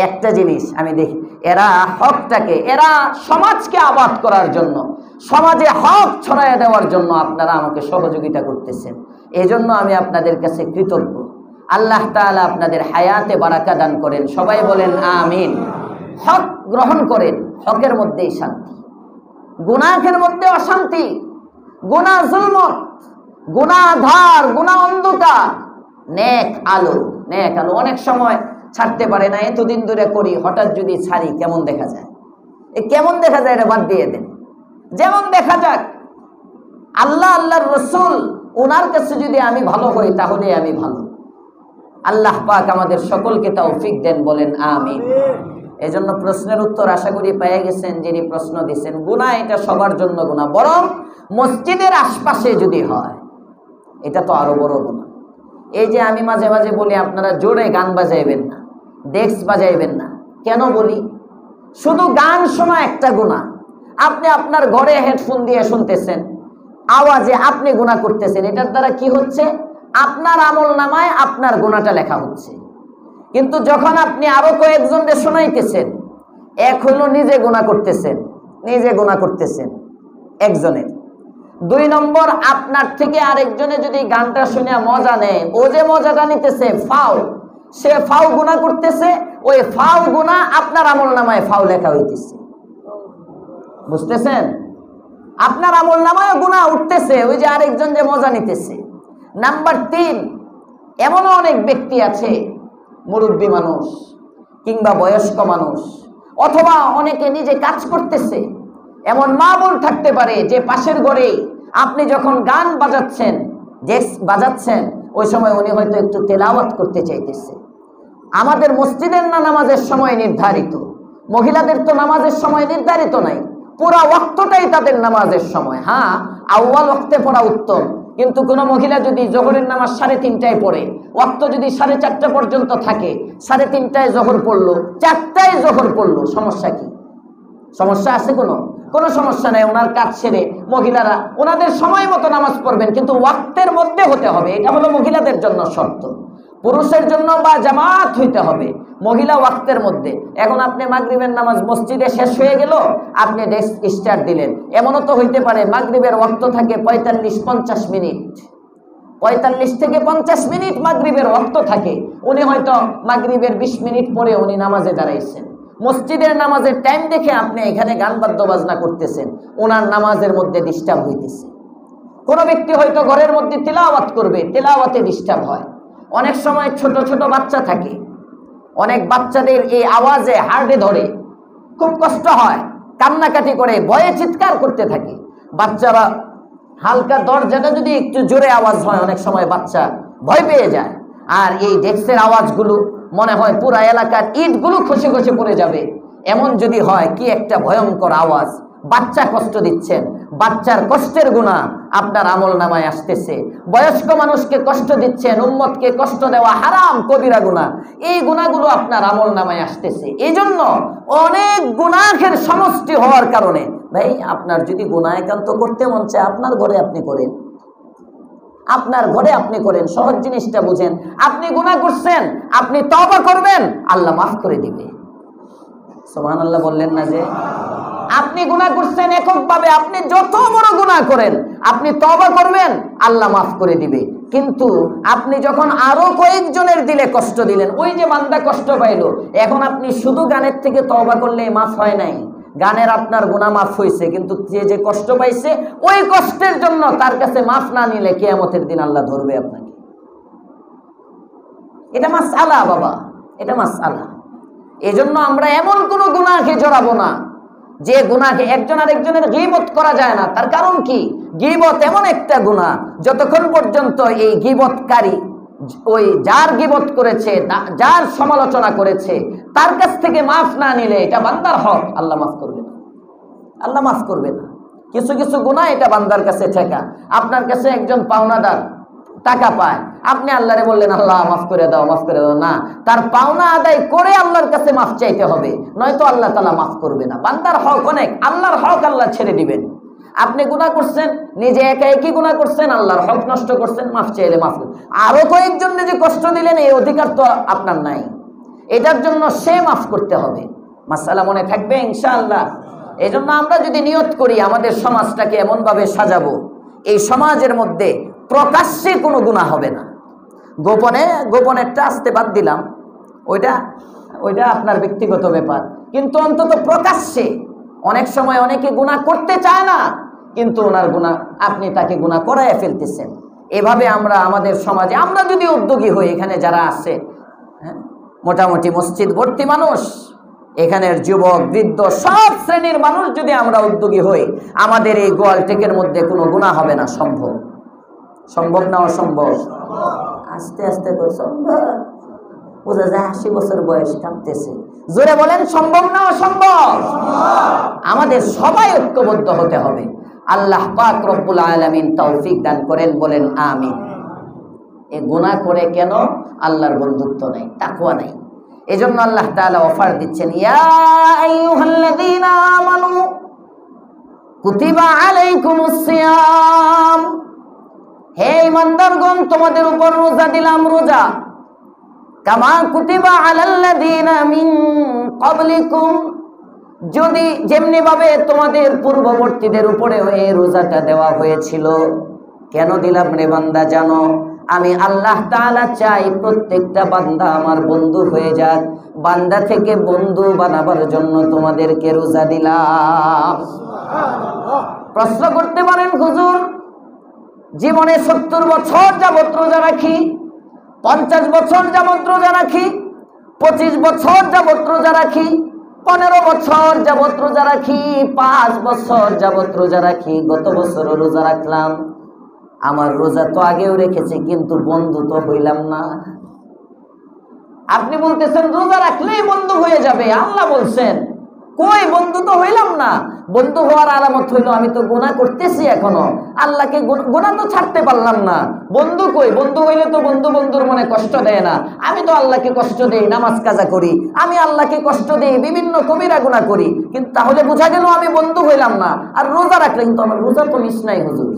একটা জিনিস আমি দেখি, এরা হকটাকে, এরা সমাজকে আবাদ করার জন্য, সমাজে হক ছড়াইয়া দেওয়ার জন্য আপনারা আমাকে সহযোগিতা করতেছেন। এজন্য আমি আপনাদের কাছে কৃতজ্ঞ। আল্লাহ তাআলা আপনাদের হায়াতে বারাকা দান করেন। সবাই বলেন আমিন। হক গ্রহণ করেন, হকের মধ্যেই শান্তি, গুনাহের মধ্যে অশান্তি। গুনাহ জুলমত, গুনাহ ধার, গুনাহ অন্ধকার, নেক আলো, নেক আলো। অনেক সময় ছাড়তে পারে না, এতদিন ধরে করি, হঠাৎ যদি ছাড়ি কেমন দেখা যায়, কেমন দেখা যায়, এটা বাদ দিয়ে দেন, যেমন দেখা যাক। আল্লাহ, আল্লাহর রসুল, ওনার কাছে যদি আমি ভালো হই তাহলে আমি ভালো। আল্লাহ পাক আমাদের সকলকে তৌফিক দেন, বলেন আমিন। এজন্য প্রশ্নের উত্তর আশা করি পেয়ে গেছেন। যিনি প্রশ্ন দিয়েছেন, গুনাহ এটা সবার জন্য গুনাহ, বরং মসজিদের আশপাশে যদি হয় এটা তো আরো বড় গুনাহ। এই যে আমি মাঝে মাঝে বলি আপনারা জোরে গান বাজাইবেন না, ডেস্ক বাজাইবেন না। কেন বলি? শুধু গান শোনা একটা গুনাহ। আপনি আপনার ঘরে হেডফোন দিয়ে শুনতেছেন, আওয়াজে আপনি গুনাহ করতেছেন। এটার দ্বারা কি হচ্ছে? আপনার আমল নামায় আপনার গুনাহটা লেখা হচ্ছে। কিন্তু যখন আপনি আরো কয়েকজনকে শোনাইতেছেন, এক হলো নিজে গুনাহ করতেছেন, নিজে গুনাহ করতেছেন একজনের। 2 নম্বর, আপনার থেকে আরেকজনে যদি গানটা শুনে মজা নেয়, ও যে মজাটা নিতেছে ফাও, সে ফাও গুনাহ করতেছে, ওই ফাও গুনাহ আপনার আমল নামায় ফাও লেখা হইতেছে। বুঝতেছেন? আপনার আমল নামায় গুনাহ উঠতেছে, ওই যে আরেকজন যে মজা নিতেছে। নাম্বার 3, এমনও অনেক ব্যক্তি আছে, মুরব্বী মানুষ কিংবা বয়স্ক মানুষ, অথবা অনেকে নিজে কাজ করতেছে, এমন মা বোন থাকতে পারে যে পাশের ঘরে আপনি যখন গান বাজাচ্ছেন, ডেস্ক বাজাচ্ছেন, ওই সময় উনি হয়তো একটু তেলাওয়াত করতে চাইতেছে। আমাদের মসজিদের না নামাজের সময় নির্ধারিত, মহিলাদের তো নামাজের সময় নির্ধারিত নাই, পুরা ওয়াক্তটাই তাদের নামাজের সময়। হ্যাঁ, আউয়াল ওয়াক্তে পড়া উত্তম, কিন্তু কোন মহিলা যদি জোহরের নামাজ 3:30টায় পড়ে, ওয়াক্ত যদি 4:30 পর্যন্ত থাকে, 3:30টায় জোহর পড়লো, 4টায় জোহর পড়লো, সমস্যা কি? সমস্যা আছে? কোনো সমস্যা নাই। ওনার কাজ সেরে মহিলারা ওনাদের সময় মতো নামাজ পড়বেন, কিন্তু ওয়াক্তের মধ্যে হতে হবে। এটা হলো মহিলাদের জন্য শর্ত। পুরুষের জন্য বা জামাত হইতে হবে, মহিলা ওয়াক্তের মধ্যে। এখন আপনি মাগরিবের নামাজ মসজিদে শেষ হয়ে গেল, আপনি ডেস্ক স্টার্ট দিলেন। এমনও তো হইতে পারে মাগরিবের ওয়াক্ত থাকে 45-50 মিনিট, 45 থেকে 50 মিনিট মাগরিবের ওয়াক্ত থাকে। উনি হয়তো মাগরিবের 20 মিনিট পরে উনি নামাজে দাঁড়াইছেন। মসজিদের নামাজের টাইম দেখে আপনি এখানে গান বাদ্য বাজনা করতেছেন, ওনার নামাজের মধ্যে ডিস্টার্ব হইতেছে। কোন ব্যক্তি হয়তো ঘরের মধ্যে তেলাওয়াত করবে, তেলাওয়াতে ডিস্টার্ব হয়। অনেক সময় ছোট ছোট বাচ্চা থাকে, অনেক বাচ্চাদের এই আওয়াজে হার্টে ধরে, খুব কষ্ট হয়, কান্নাকাটি করে, ভয়ে চিৎকার করতে থাকে। বাচ্চারা হালকা দরজাটা যদি একটু জোরে আওয়াজ হয়, অনেক সময় বাচ্চা ভয় পেয়ে যায়। আর এই ডেস্কের আওয়াজগুলো মনে হয় পুরা এলাকার ইটগুলো খসে খসে পড়ে যাবে, এমন যদি হয়, কি একটা ভয়ঙ্কর আওয়াজ। বাচ্চা কষ্ট দিচ্ছেন, বাচ্চার কষ্টের গুনাহ আপনার আমল নামায় আসতেছে। বয়স্ক মানুষকে কষ্ট দিচ্ছেন, উম্মতকে কষ্ট দেওয়া হারাম, কবিরা গুনাহ, এই গুনাহগুলো আপনার আমল নামায় আসতেছে। এই জন্য অনেক গুনাহের সমষ্টি হওয়ার কারণে, ভাই আপনার যদি গুনাহ একান্ত করতে মন চায়, আপনার ঘরে আপনি করেন, আপনার ঘরে আপনি করেন। সহজ জিনিসটা বুঝেন। আপনি গুনাহ করছেন, আপনি তওবা করবেন, আল্লাহ মাফ করে দিবে। সুবহানাল্লাহ বললেন না? যে আপনি গুনাহ করছেন এককভাবে, আপনি যত বড় গুনাহ করেন, আপনি তওবা করবেন, আল্লাহ মাফ করে দিবে। কিন্তু আপনি যখন আরো কয়েকজনের দিলে কষ্ট দিলেন, ওই যে বান্দা কষ্ট পাইলো, এখন আপনি শুধু গানের থেকে তওবা করলে মাফ হয় নাই। গানের আপনার গুনাহ মাফ হয়েছে, কিন্তু যে কষ্ট পাইছে, ওই কষ্টের জন্য তার কাছে মাফ না নিলে কিয়ামতের দিন আল্লাহ ধরবে আপনাকে। এটা মাসআলা বাবা, এটা মাসআলা। এজন্য আমরা এমন কোন গুনাহকে জড়াবো না যে গুনাহকে একজন আরেকজনের গীবত করা যায় না। তার কারণ কি? গীবত এমন একটা গুনাহ, যতক্ষণ পর্যন্ত এই গীবতকারী ওই যার গীবত করেছে, যার সমালোচনা করেছে, তার কাছ থেকে মাফ না নিলে, এটা বান্দার হক, আল্লাহ মাফ করবে না, আল্লাহ মাফ করবে না। কিছু কিছু গুনাহ এটা বান্দার কাছে ঠেকা। আপনার কাছে একজন পাওনাদার টাকা পায়, আপনি আল্লাহরে বললেন আল্লাহ মাফ করে দাও, মাফ করে দাও, না, তার পাওনা আদায় করে আল্লাহর কাছে মাফ চাইতে হবে, নয়তো আল্লাহ তাআলা মাফ করবে না। বান্দার হক অনেক, আল্লাহর হক আল্লাহ ছেড়ে দিবেন। আপনি গুনাহ করছেন, নিজে একা একই গুনাহ করছেন, আল্লাহর হক নষ্ট করছেন, মাফ চাইলে মাফ করবেন। আরো কয়েকজন যে কষ্ট দিলেন, এই অধিকার তো আপনার নাই। এটার জন্য সে মাফ করতে হবে। মাসালা মনে থাকবে ইনশাআল্লাহ। এই জন্য আমরা যদি নিয়ত করি আমাদের সমাজটাকে এমনভাবে সাজাবো, এই সমাজের মধ্যে প্রকাশ্যে কোনো গুনাহ হবে না, গোপনেরটা আসতে বাদ দিলাম, ওইটা আপনার ব্যক্তিগত ব্যাপার, কিন্তু অন্তত প্রকাশ্যে। অনেক সময় অনেকে গুনাহ করতে চায় না, কিন্তু ওনার গুনাহ আপনি তাকে গুনাহ করায় ফেলতেছেন। এভাবে আমরা আমাদের সমাজে আমরা যদি উদ্যোগী হই, এখানে যারা আছে মোটামুটি মসজিদ ভর্তি মানুষ, এখানের যুবক বৃদ্ধ সব শ্রেণীর মানুষ যদি আমরা উদ্যোগী হই, আমাদের এই গোয়ালটেকের মধ্যে কোনো গুনাহ হবে না। সম্ভব না অসম্ভব? আস্তে আস্তে সম্ভব। বোঝা যায় 80 বছর বয়স কাঁপতেছে। জোরে বলেন সম্ভব না অসম্ভব? আমাদের সবাই ঐক্যবদ্ধ হতে হবে। আল্লাহ পাক রব্বুল আলামিন তৌফিক দান করেন, বলেন আমিন। এই গুনাহ করে কেন? আল্লাহর বন্ধুত্ব নাই, তাকওয়া নাই। এজন্য আল্লাহ তাআলা অফার দিচ্ছেন, ইয়া আইয়ুহাল্লাযীনা আমানু কুতিবা আলাইকুমুস সিয়াম, হে ঈমানদারগণ তোমাদের উপর রোজা দিলাম, রোজা। কামা কুতিবা আলাল্লাযীনা মিন ক্বাবলিকুম, যদি যেমনি ভাবে তোমাদের পূর্ববর্তীদের উপরে এই রোজাটা দেওয়া হয়েছিল। কেন দিলাম রে বান্দা? জানো, আমি আল্লাহ তাআলা চাই প্রত্যেকটা বান্দা আমার বন্ধু হয়ে যাক। বান্দা থেকে বন্ধু বানাবার জন্য তোমাদেরকে রোজা দিলাম। প্রশ্ন করতে পারেন, হুজুর জীবনে 70 বছর যাবত রোজা রাখি, 50 বছর যাবত রোজা রাখি, 25 বছর যাবত রোজা রাখি, 15 বছর যাবত রোজা রাখি, 5 বছর যাবত রোজা রাখি, গত বছরও রোজা রাখলাম, আমার রোজা তো আগেও রেখেছি, কিন্তু বন্ধু তো হইলাম না। আপনি বলতেছেন রোজা রাখলেই বন্ধু হয়ে যাবে। আল্লাহ বলছেন কই বন্ধু তো হইলাম না। বন্ধু হওয়ার আলামত হইলো আমি তো গুনাহ করতেছি এখনো, আল্লাহকে গুনাহ তো ছাড়তে পারলাম না। বন্ধু কই? বন্ধু হইলে তো বন্ধুর মনে কষ্ট দেয় না। আমি তো আল্লাহকে কষ্ট দেই, নামাজ কাজা করি, আমি আল্লাহকে কষ্ট দেই, বিভিন্ন কবিরা গুনাহ করি, কিন্তু তাহলে বোঝা গেল আমি বন্ধু হইলাম না। আর রোজা রাখলে কিন্তু আমার রোজা তো মিস নাই হুজুর,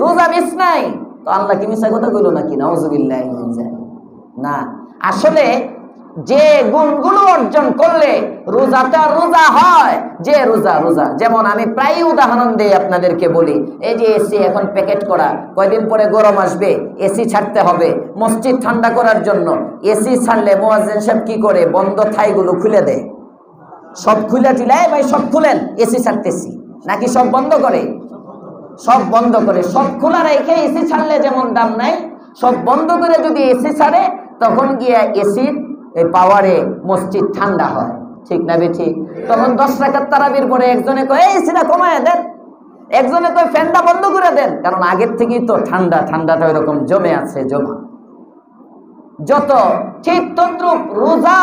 রোজা মিস নাই, তো আল্লাহ কি মিশা কথা কইলো নাকি? নাউজুবিল্লাহি মিন যালিক। না, আসলে যে গুণগুলো অর্জন করলে রোজাটা রোজা হয়, যে রোজা যেমন আমি প্রায় উদাহরণ দেই আপনাদেরকে, বলি এই যে এসি এখন প্যাকেট করা, কয়দিন পরে গরম আসবে, এসি ছাড়তে হবে মসজিদ ঠান্ডা করার জন্য। এসি ছাড়লে মুয়াজ্জিন সাহেব কি করে? বন্ধ থাইগুলো খুলে দেয়, সব খুলে টিলায় ভাই সব খুলেন, এসি ছাড়তেছি, নাকি সব বন্ধ করে? সব বন্ধ করে। সব খোলা রেখে এসি ছাড়লে যেমন দাম নাই, সব বন্ধ করে যদি এসি ছাড়ে তখন গিয়া এসির এই পাওয়ারে মসজিদ ঠান্ডা হয়, ঠিক না বেঠিক? তখন 10 রাকাত তারাবির পরে একজনে কয় এই এসিটা কমায় দেন, একজনে কয় ফ্যানটা বন্ধ করে দেন, কারণ আগের থেকেই তো ঠান্ডাটা এরকম জমে আছে, জমা যত ঠিক তদ্রুপ রোজা,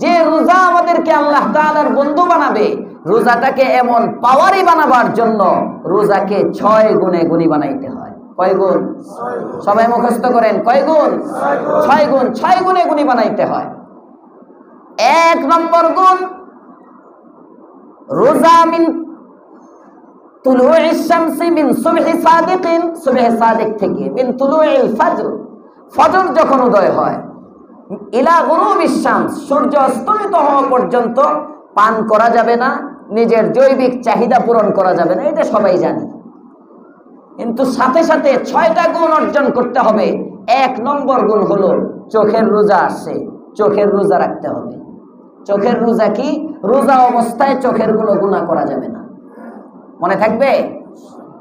যে রোজা আমাদেরকে আল্লাহ তাআলার বন্ধু বানাবে, রোজাটাকে এমন পাওয়ারি বানাবার জন্য রোজাকে 6 গুণে গুণী বানাইতে হয়। কয় গুণ? সবাই মুখস্থ করেন, কয় গুণ? 6 গুণ। 6 গুণে গুণী বানাইতে হয়। 1 নম্বর গুণ, রোজা মিন তুলুইশ শামসি মিন সুবহি সাদিকিন, সুবহি সাদিক থেকে, মিন তুলুইল ফজর, ফজর যখন উদয় হয়, ইলা গুরুবিশ শামস, সূর্য অস্তমিত হওয়া পর্যন্ত পান করা যাবে না, নিজের জৈবিক চাহিদা পূরণ করা যাবে না, এটা সবাই জানে। কিন্তু সাথে সাথে 6টা গুণ অর্জন করতে হবে। 1 নম্বর গুণ হলো চোখের রোজা আসে, চোখের রোজা রাখতে হবে। চোখের রোজা কি? রোজা অবস্থায় চোখের কোনো গুনাহ করা যাবে না, মনে থাকবে?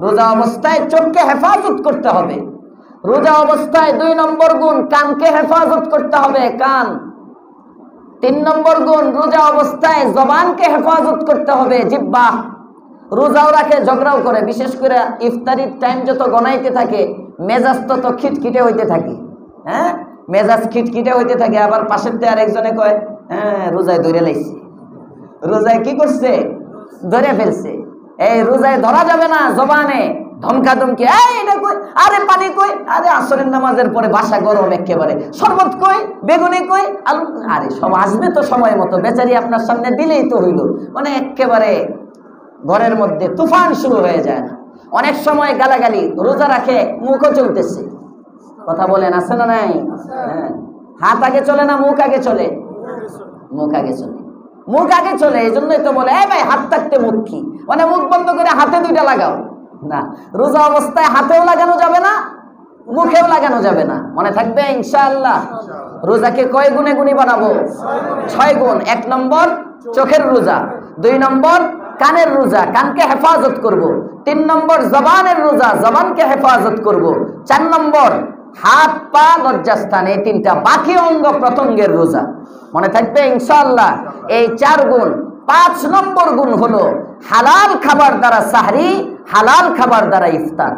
রোজা অবস্থায় চোখকে হেফাজত করতে হবে। রোজা অবস্থায় 2 নম্বর গুণ, কানকে হেফাজত করতে হবে, কান। 3 নম্বর গুণ, রোজা অবস্থায় জবানকে হেফাজত করতে হবে, জিহ্বা। রোজাও রাখে, ঝগড়াও করে, বিশেষ করে ইফতারির টাইম যত গনাইতে থাকে মেজাজ তত খিটখিটে হইতে থাকে। হ্যাঁ, মেজাজ খিটখিটে হইতে থাকে। আবার পাশের থেকে আরেকজনে কয় হ্যাঁ রোজায় ধরে লাইছে, রোজায় কি করছে? ধরে ফেলছে। এই রোজায় ধরা যাবে না, জবানে ধমকা ধমকি, এই এটা কই, আরে পানি কই, আরে আসরের নামাজের পরে বাসা গরম একেবারে, শরবত কই, বেগুনি কই, আলু, আরে সব আসবে তো সময় মতো, বেচারি আপনার সামনে দিলেই তো হইল। মানে একেবারে ঘরের মধ্যে তুফান শুরু হয়ে যায় না। অনেক সময় গালাগালি, রোজা রাখে মুখও চলতেছে, কথা বলেন আছে না নাই? হ্যাঁ, হাত আগে চলে না মুখ আগে চলে? মুখ আগে চলে, মুখ আগে চলে। এই জন্যই তো বলে এই ভাই হাত থাকতে মুখ কি, মানে মুখ বন্ধ করে হাতে দুইটা লাগাও না। রোজা অবস্থায় হাতেও লাগানো যাবে না, মুখেও লাগানো যাবে না। মনে থাকবে ইনশাআল্লাহ। রোজাকে কয় গুণে গুণী বানাবো? 6 গুণ। 1 নম্বর চোখের রোজা, 2 নম্বর কানের রোজা, কানকে হেফাজত করব। 3 নম্বর জবানের রোজা, জবানকে হেফাজত করব। 4 নম্বর হাত পা লজ্জাস্থান, এই 3টা বাকি অঙ্গ প্রত্যঙ্গের রোজা। মনে থাকবে ইনশাআল্লাহ। এই 4 গুণ। 5 নম্বর গুণ হলো হালাল খাবার দ্বারা সাহরি, হালাল খাবার দ্বারা ইফতার।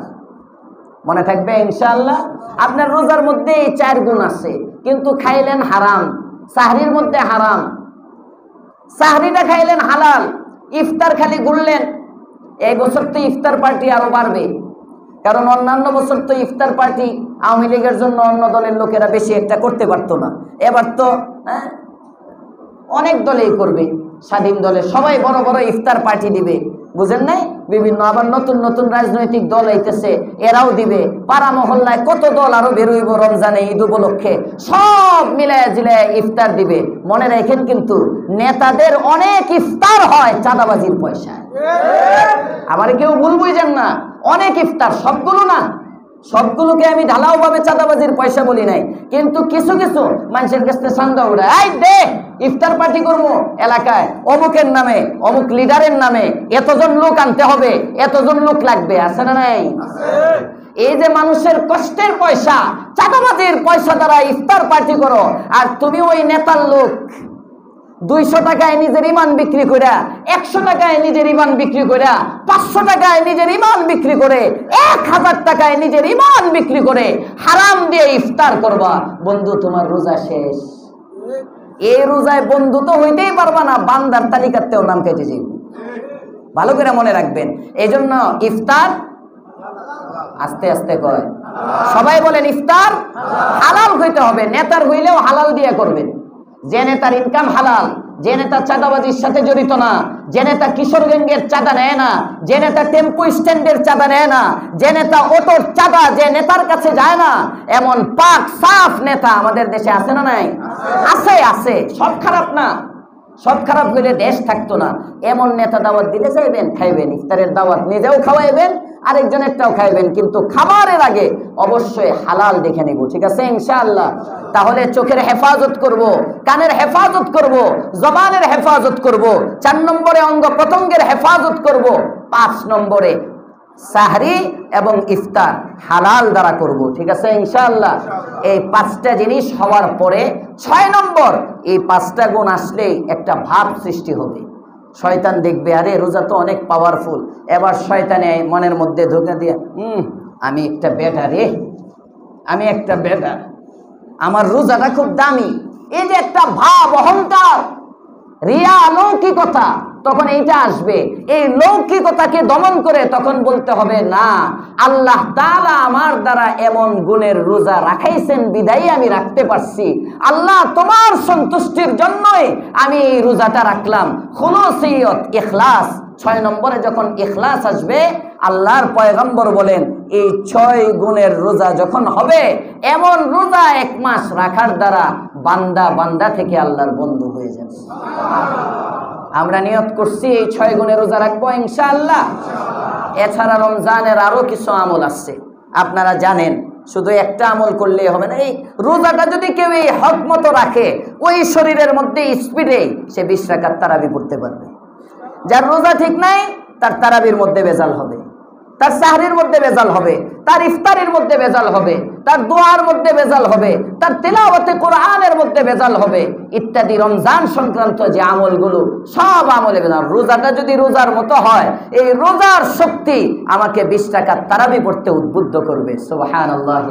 মনে থাকবে ইনশাআল্লাহ। আপনার রোজার মধ্যে এই 4 গুণ আছে, কিন্তু খাইলেন হারাম, সাহরির মধ্যে হারাম, সাহরিটা খাইলেন হালাল, ইফতার খালি ঘুরলেন। এই বছর তো ইফতার পার্টি আরো বাড়বে, কারণ অন্যান্য বছর তো ইফতার পার্টি আওয়ামী লীগের জন্য অন্য দলের লোকেরা বেশি একটা করতে পারতো না। এবার তো অনেক দলেই করবে, স্বাধীন দলে সবাই বড় বড় ইফতার পার্টি দিবে, বুঝেন নাই? বিভিন্ন আবার নতুন নতুন রাজনৈতিক দল আইতেছে, এরাও দিবে। পাড়া মহল্লায় কত দল আরো বেরোইব রমজানে, ঈদ উপলক্ষে, সব মিলায় জিলায় ইফতার দিবে। মনে রাখেন কিন্তু নেতাদের অনেক ইফতার হয় চাঁদাবাজির পয়সায়। আমার কেউ ভুল বুঝেন না, অনেক ইফতার, সবগুলো না, সবগুলোকে আমি ঢালাও ভাবে চাঁদাবাজির পয়সা বলি নাই, কিন্তু কিছু কিছু মানুষের কাছে চাঁদা উড়ায়। এই দে ইফতার পার্টি করবো এলাকায়, অমুকের নামে, অমুক লিডারের নামে এতজন লোক আনতে হবে, এতজন লোক লাগবে, আছে না নাই? এই যে মানুষের কষ্টের পয়সা, চাঁদাবাজির পয়সা দ্বারা ইফতার পার্টি করো, আর তুমি ওই নেতার লোক 200 টাকায় নিজের ইমান বিক্রি করে, 100 টাকায় নিজের ইমান বিক্রি করে, 500 টাকায় নিজের ইমান বিক্রি করে, 1000 টাকায় নিজের ইমান বিক্রি করে হারাম দিয়ে ইফতার করবা, বন্ধু তোমার রোজা শেষ। এই রোজায় বন্ধু তো হইতেই পারবা না, বান্দার তালিকাতেও নাম কেটে যাবে। ভালো করে মনে রাখবেন। এই জন্য ইফতার আস্তে আস্তে কয়, সবাই বলেন ইফতার হালাল হইতে হবে। নেতার হইলেও হালাল দিয়ে করবেন। যে নেতার ইনকাম হালাল, যে নেতা চাঁদাবাজির সাথে জড়িত না, যে নেতা কিশোর গ্যাংয়ের চাঁদা নেয় না, যে নেতা টেম্পো স্ট্যান্ডের চাঁদা নেয় না, যে নেতা অটোর চাঁদা যে নেতার কাছে যায় না, এমন পাক সাফ নেতা আমাদের দেশে আছে না নাই? আছে, আছে। সব খারাপ না, সব খারাপ হইলে দেশ থাকতো না। এমন নেতা দাওয়াত দিলে যাইবেন, খাইবেন, ইফতারের দাওয়াত নিজেও খাওয়াইবেন, আরেকজনেরটাও খাইবেন, কিন্তু খাবারের আগে অবশ্যই হালাল দেখে নিব, ঠিক আছে ইনশাআল্লাহ। তাহলে চোখের হেফাজত করব, কানের হেফাজত করব, জবানের হেফাজত করব, 4 নম্বরে অঙ্গ প্রত্যঙ্গের হেফাজত করব, 5 নম্বরে সাহরি এবং ইফতার হালাল দ্বারা করব, ঠিক আছে ইনশাআল্লাহ। এই 5টা জিনিস হওয়ার পরে 6 নম্বর, এই 5টা গুণ আসলেই একটা ভাব সৃষ্টি হবে। শয়তান দেখবে আরে রোজা তো অনেক পাওয়ারফুল, এবার শয়তানে মনের মধ্যে ঢোকা দিয়ে আমি একটা বেটা রে, আমি একটা বেটা, আমার রোজাটা খুব দামি, এই যে একটা ভাব, অহংকার, রিয়া, লৌকিকতা, তখন এইটা আসবে। এই লৌকিকতাকে দমন করে তখন বলতে হবে না, আল্লাহ তাআলা আমার দ্বারা এমন গুণের রোজা রাখাইছেন বিদায়ী আমি রাখতে পারছি, আল্লাহ তোমার সন্তুষ্টির জন্যই আমি এই রোজাটা রাখলাম। খুলুসিয়ত, ইখলাস। 6 নম্বরে যখন ইখলাস আসবে, আল্লাহর পয়গম্বর বলেন এই 6 গুণের রোজা যখন হবে, এমন রোজা 1 মাস রাখার দ্বারা বান্দা বান্দা থেকে আল্লাহর বন্ধু হয়ে যাবে। আমরা নিয়ত করছি এই 6 গুণের রোজা রাখবো ইনশাআল্লাহ। এছাড়া রমজানের আরো কিছু আমল আছে, আপনারা জানেন। শুধু একটা আমল করলেই হবে না। এই রোজাটা যদি কেউ এই হক মতো রাখে, ওই শরীরের মধ্যে স্পিডে সে 20 রাকাত তারাবি পড়তে পারবে। যার রোজা ঠিক নাই, তার তারাবির মধ্যে ভেজাল হবে, তার সাহরির মধ্যে ভেজাল হবে, তার ইফতারের মধ্যে ভেজাল হবে, তার দোয়ার মধ্যে ভেজাল হবে, তার তিলাওয়াতে কোরআনের মধ্যে ভেজাল হবে, ইত্যাদি রমজান সংক্রান্ত যে আমলগুলো সব আমলে ভেজাল। রোজাটা যদি রোজার মতো হয়, এই রোজার শক্তি আমাকে 20 রাকাত তারাবি পড়তে উদ্বুদ্ধ করবে। সুবহানাল্লাহ।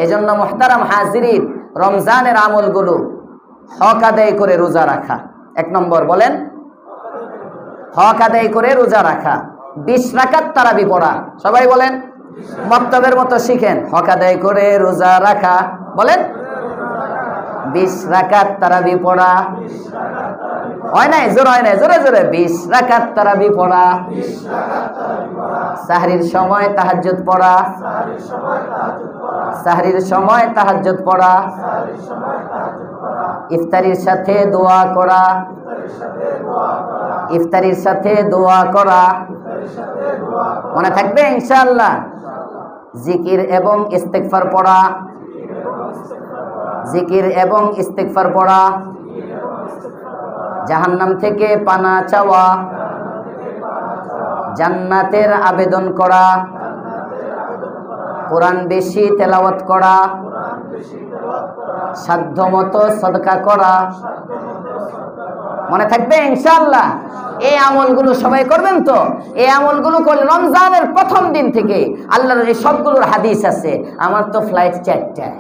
এজন্য মুহতারাম হাজিরিন, রমজানের আমলগুলো হক আদায় করে রোজা রাখা। 1 নম্বর বলেন, হক আদায় করে রোজা রাখা। 20 রাকাত তারাবি পড়া। সবাই বলেন, মক্তবের মতো শিখেন, হক আদায় করে রোজা রাখা। বলেন 20 রাকাত তারাবি পড়া, হয় নাই, জোর হয় নাই, জোরে জোরে 20 রাকাত তারাবি পড়া, সাহরির সময় তাহাজ্জুদ পড়া, সাহরির সময় তাহাজ্জুদ পড়া, ইফতারির সাথে দোয়া করা, ইফতারির সাথে দোয়া করা, মনে থাকবে ইনশাআল্লাহ। জিকির এবং ইস্তিগফার পড়া, জিকির এবং ইস্তিগফার পড়া, জাহান্নাম থেকে পানা চাওয়া, জান্নাতের আবেদন করা, কোরআন বেশি তেলাওয়াত করা, সাধ্যমতো সদকা করা, মনে থাকবে ইনশাআল্লাহ। এই আমলগুলো সবাই করবেন তো? এই আমলগুলো করলে রমজানের প্রথম দিন থেকে আল্লাহর এই সবগুলোর হাদিস আছে। আমার তো ফ্লাইট 4টায়,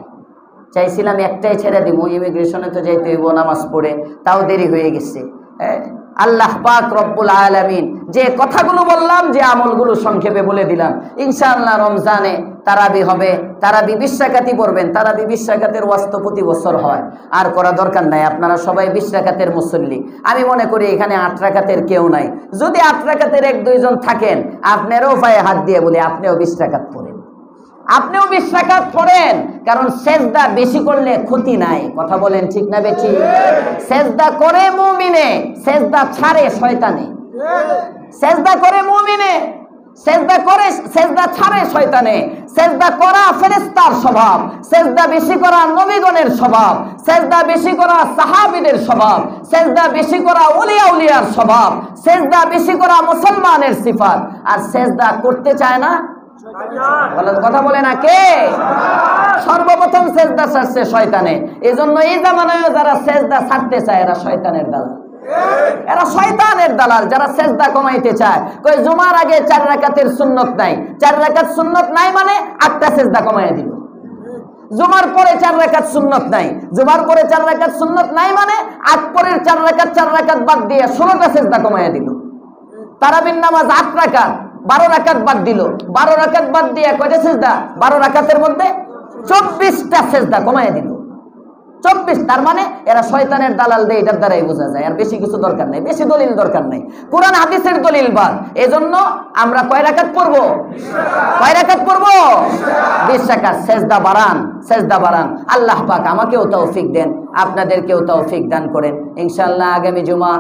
চাইছিলাম 1টায় ছেড়ে দিব, ইমিগ্রেশনে তো যাইতে হইব নামাজ পড়ে, তাও দেরি হয়ে গেছে। আল্লাহ পাক রব্বুল আলামিন যে কথাগুলো বললাম, যে আমলগুলো সংক্ষেপে বলে দিলাম, ইনশাআল্লাহ রমজানে তারাবি হবে, তারাবি 20 রাকাতই পড়বেন। তারাবি 20 রাকাতের ওয়াজ তো প্রতি বছর হয়, আর করা দরকার নাই। আপনারা সবাই 20 রাকাতের মুসল্লি। আমি মনে করি এখানে 8 রাকাতের কেউ নাই। যদি 8 রাকাতের 1-2 জন থাকেন, আপনারও পায়ে হাত দিয়ে বলি আপনিও 20 রাকাত পড়েন, আপনিও 20 রাকাত পড়েন। কারণ সেজদা বেশি করলে ক্ষতি নাই, কথা বলেন ঠিক না বেঠি? সেজদা করে মুমিনে, সেজদা ছাড়ে শয়তানে। সেজদা করে মুমিনে, সেজদা করে, সেজদা ছাড়ে শয়তানে। সেজদা করা ফেরেশতার স্বভাব, সেজদা বেশি করা নবীগণের স্বভাব, সেজদা বেশি করা সাহাবীদের স্বভাব, সেজদা বেশি করা ওলিয়া উলিয়ার স্বভাব, সেজদা বেশি করা মুসলমানের সিফাত। আর সেজদা করতে চায় না, কথা বলে না কে? সর্বপ্রথম সেজদা ছাড়ছে শয়তানে। এজন্য এই জামানায় যারা সেজদা ছাড়তে চায় এরা শয়তানের দালাল, এরা শয়তানের দালাল। যারা সেজদা কমাইতে চায়, কই জুমার আগে 4 রাকাতের সুন্নত নাই, 4 রাকাত সুন্নত নাই মানে 8টা সেজদা কমাইয়া দিল। জুমার পরে 4 রাকাত সুন্নত নাই, জুমার পরে 4 রাকাত সুন্নত নাই মানে 8 পরের 4 রাকাত বাদ দিয়ে 16টা সেজদা কমাইয়া দিল। তারাবির নামাজ 8 রাকাত, 12 রাকাত বাদ দিল। 12 রাকাত বাদ দিয়ে কয়টা সেজদা? 12 রাকাতের মধ্যে 24টা সেজদা কমাইয়া দিল। 24। তার মানে এরা শয়তানের দালাল দেয়, এটার দ্বারাই বোঝা যায়। আর বেশি কিছু দরকার নাই, বেশি দলিল দরকার নাই, কোরআন হাদিসের দলিল বাদ। এজন্য আমরা কয় রাকাত পড়বো? কয় রাকাত পড়বো? 20 রাকাত। সেজদা বাড়ান, সেজদা বাড়ান। আল্লাহ পাক আমাকেও তৌফিক দেন, আপনাদেরকেও তৌফিক দান করেন। ইনশাআল্লাহ আগামী জুমা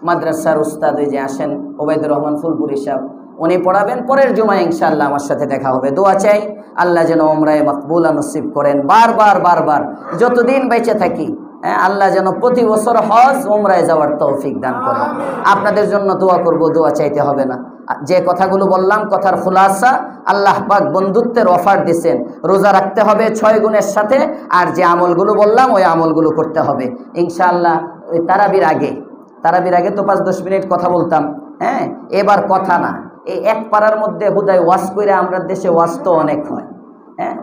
মাদ্রাসার উস্তাদ ওই যে আসেন ওবায়দুর রহমান ফুলপুরি সাহেব, উনি পড়াবেন। পরের জুমায় ইনশাআল্লাহ আমার সাথে দেখা হবে। দোয়া চাই আল্লাহ যেন উমরায়ে মাকবুলা নসিব করেন। বারবার বারবার যতদিন বেঁচে থাকি আল্লাহ যেন প্রতি বছর হজ উমরায় যাওয়ার তৌফিক দান করেন। আপনাদের জন্য দোয়া করব, দোয়া চাইতে হবে না। যে কথাগুলো বললাম কথার খুলাসা, আল্লাহ পাক বন্ধুত্বের অফার দিয়েছেন। রোজা রাখতে হবে 6 গুণের সাথে, আর যে আমলগুলো বললাম ওই আমলগুলো করতে হবে ইনশাআল্লাহ। ওই তারাবির আগে তো 5-10 মিনিট কথা বলতাম, এবার কথা না। এই এক পাড়ার মধ্যে হুদায় ওয়াজ করে, আমরা দেশে ওয়াজ তো অনেক হয়,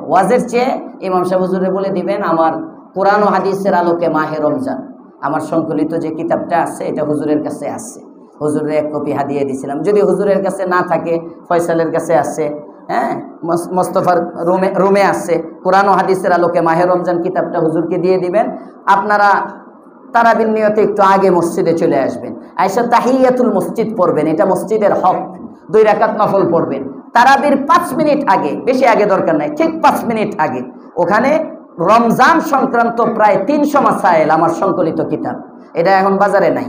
ওয়াজের চেয়ে ইমাম সাহেব হুজুরে বলে দিবেন আমার কোরআন ও হাদিসের আলোকে মাহে রমজান, আমার সংকলিত যে কিতাবটা আছে এটা হুজুরের কাছে আছে। হুজুরের 1 কপি হাদিয়ে দিয়েছিলাম। যদি হুজুরের কাছে না থাকে, ফয়সালের কাছে আছে, মোস্তফার রুমে আছে। কোরআন ও হাদিসের আলোকে মাহে রমজান কিতাবটা হুজুরকে দিয়ে দিবেন। আপনারা তারাবির নিয়তে একটু আগে মসজিদে চলে আসবেন, আয়েশা তাহিয়াতুল মসজিদ পড়বেন, এটা মসজিদের হক। 2 রাকাত নফল পড়বেন তারাবির 5 মিনিট আগে, বেশি আগে দরকার নাই, ঠিক 5 মিনিট আগে। ওখানে রমজান সংক্রান্ত প্রায় 300 মাসাইল আমার সংকলিত কিতাব, এটা এখন বাজারে নাই,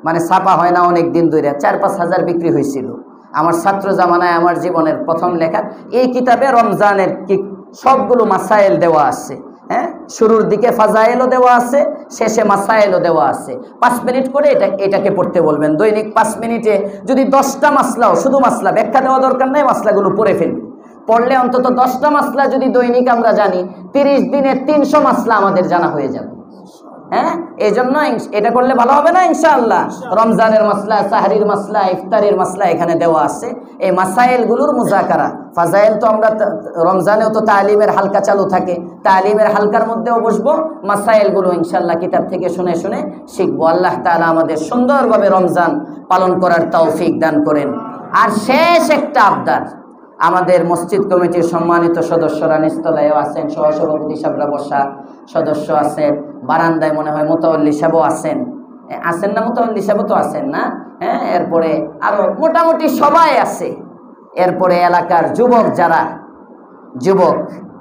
মানে ছাপা হয় না অনেক দিন ধরে। 4-5 হাজার বিক্রি হয়েছিল আমার ছাত্র জামানায়, আমার জীবনের প্রথম লেখা এই কিতাবে রমজানের সবগুলো মাসাইল দেওয়া আছে। শুরুর দিকে ফাজাইলও দেওয়া আছে, শেষে মাসাইলও দেওয়া আছে। 5 মিনিট করে এটাকে পড়তে বলবেন দৈনিক 5 মিনিটে। যদি 10টা মাসলাও, শুধু মাসলা ব্যাখ্যা দেওয়া দরকার নাই, মাসলাগুলো পড়ে ফেলবেন। পড়লে অন্তত 10টা মাসলা যদি দৈনিক আমরা জানি, 30 দিনে 300 মাসলা আমাদের জানা হয়ে যাবে। এই জন্য এটা করলে ভালো হবে না ইনশাআল্লাহ। রমজানের মাসলা, সাহরির মাসলা, ইফতারির মাসলা এখানে দেওয়া আছে। এই মাসাইলগুলোর মুজাকারা, ফাজাইল তো আমরা রমজানেও তো তালিমের হালকা চালু থাকে, তালিমের হালকার মধ্যেও বসবো, মাসাইলগুলো ইনশাআল্লাহ কিতাব থেকে শুনে শুনে শিখবো। আল্লাহ তাআলা আমাদের সুন্দরভাবে রমজান পালন করার তৌফিক দান করেন। আর শেষ একটা আবদার, আমাদের মসজিদ কমিটির সম্মানিত সদস্যরা নিস্তলায়ও আছেন, সহসভাপতি সাহেবরা বসা সদস্য আছেন, বারান্দায় মনে হয় মোতাওয়াল্লি সাহেবও আছেন, আছেন না? মোতাওয়াল্লি সাহেবও তো আছেন না? হ্যাঁ, এরপরে আরো মোটামুটি সবাই আছে। এরপরে এলাকার যুবক যারা, যুবক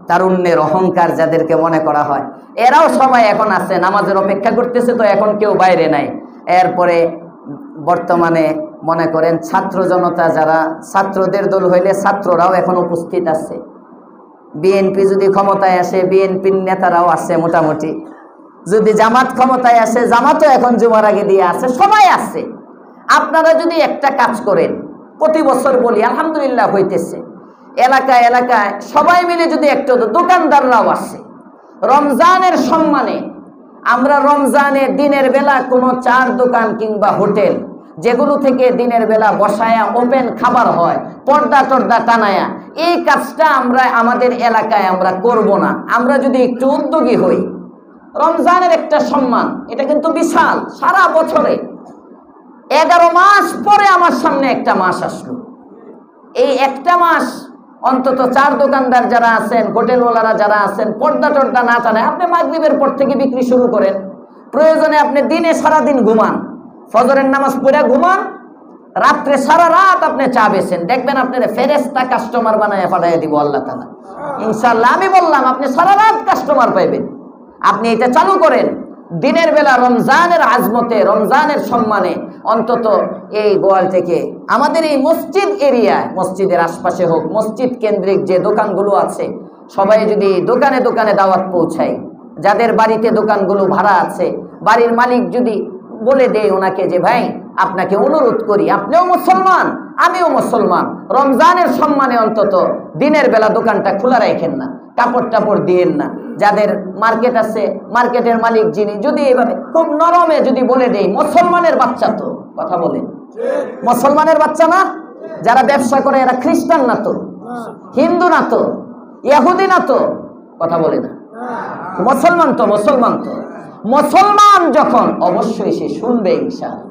তারুণ্যের অহংকার যাদেরকে মনে করা হয়, এরাও সবাই এখন আছে, নামাজের অপেক্ষা করতেছে, তো এখন কেউ বাইরে নাই। এরপরে বর্তমানে মনে করেন ছাত্র জনতা যারা, ছাত্রদের দল হইলে ছাত্ররাও এখন উপস্থিত আছে। বিএনপি যদি ক্ষমতায় আসে, বিএনপির নেতারাও আছে মোটামুটি। যদি জামাত ক্ষমতায় আসে, জামাতও এখন জুমার আগে দিয়ে আছে, সবাই আছে। আপনারা যদি একটা কাজ করেন, প্রতি বছর বলি আলহামদুলিল্লাহ হইতেছে, এলাকায় এলাকায় সবাই মিলে যদি একটু, দোকানদাররাও আছে, রমজানের সম্মানে আমরা রমজানের দিনের বেলা কোনো চার দোকান কিংবা হোটেল যেগুলো থেকে দিনের বেলা বসায়া ওপেন খাবার হয়, পর্দা টর্দা টানায়া, এই কাজটা আমরা আমাদের এলাকায় আমরা করব না। আমরা যদি একটু উদ্যোগী হই, রমজানের একটা সম্মান, এটা কিন্তু বিশাল। সারা বছরে 11 মাস পরে আমার সামনে একটা মাস আসলো। এই একটা মাস অন্তত চার দোকানদার যারা আছেন, হোটেলওয়ালারা যারা আছেন, পর্দা টর্দা না টানে, আপনি মাগরিবের পর থেকে বিক্রি শুরু করেন। প্রয়োজনে আপনি দিনে সারাদিন ঘুমান, ফজরের নামাজ পড়ে ঘুমান, রাত্রে সারা রাত আপনি চা বেছেন, দেখবেন আপনার ফেরেশতা কাস্টমার বানায় পাঠাইয়া দিব আল্লাহ তাআলা ইনশাআল্লাহ। আমি বললাম আপনি সারা রাত কাস্টমার পাইবেন। আপনি এটা চালু করেন, দিনের বেলা রমজানের আজমতে, রমজানের সম্মানে অন্তত এই গোয়াল থেকে আমাদের এই মসজিদ এরিয়ায়, মসজিদের আশপাশে হোক, মসজিদ কেন্দ্রিক যে দোকানগুলো আছে, সবাই যদি দোকানে দোকানে দাওয়াত পৌঁছায়, যাদের বাড়িতে দোকানগুলো ভাড়া আছে, বাড়ির মালিক যদি বলে দেয় ওনাকে যে ভাই আপনাকে অনুরোধ করি, আপনিও মুসলমান আমিও মুসলমান, রমজানের সম্মানে অন্তত দিনের বেলা দোকানটা খোলা রাখেন না, কাপড় টাপড় দিয়েন না। যাদের মার্কেট আছে, মার্কেটের মালিক যিনি যদি এভাবে খুব নরমে যদি বলে দেয়, মুসলমানের বাচ্চা তো, কথা বলেন, মুসলমানের বাচ্চা না? যারা ব্যবসা করে এরা খ্রিস্টান না তো, হিন্দু না তো, ইহুদি না তো, কথা বলে না, মুসলমান তো, মুসলমান তো। মুসলমান যখন, অবশ্যই সে শুনবে ইনশাআল্লাহ।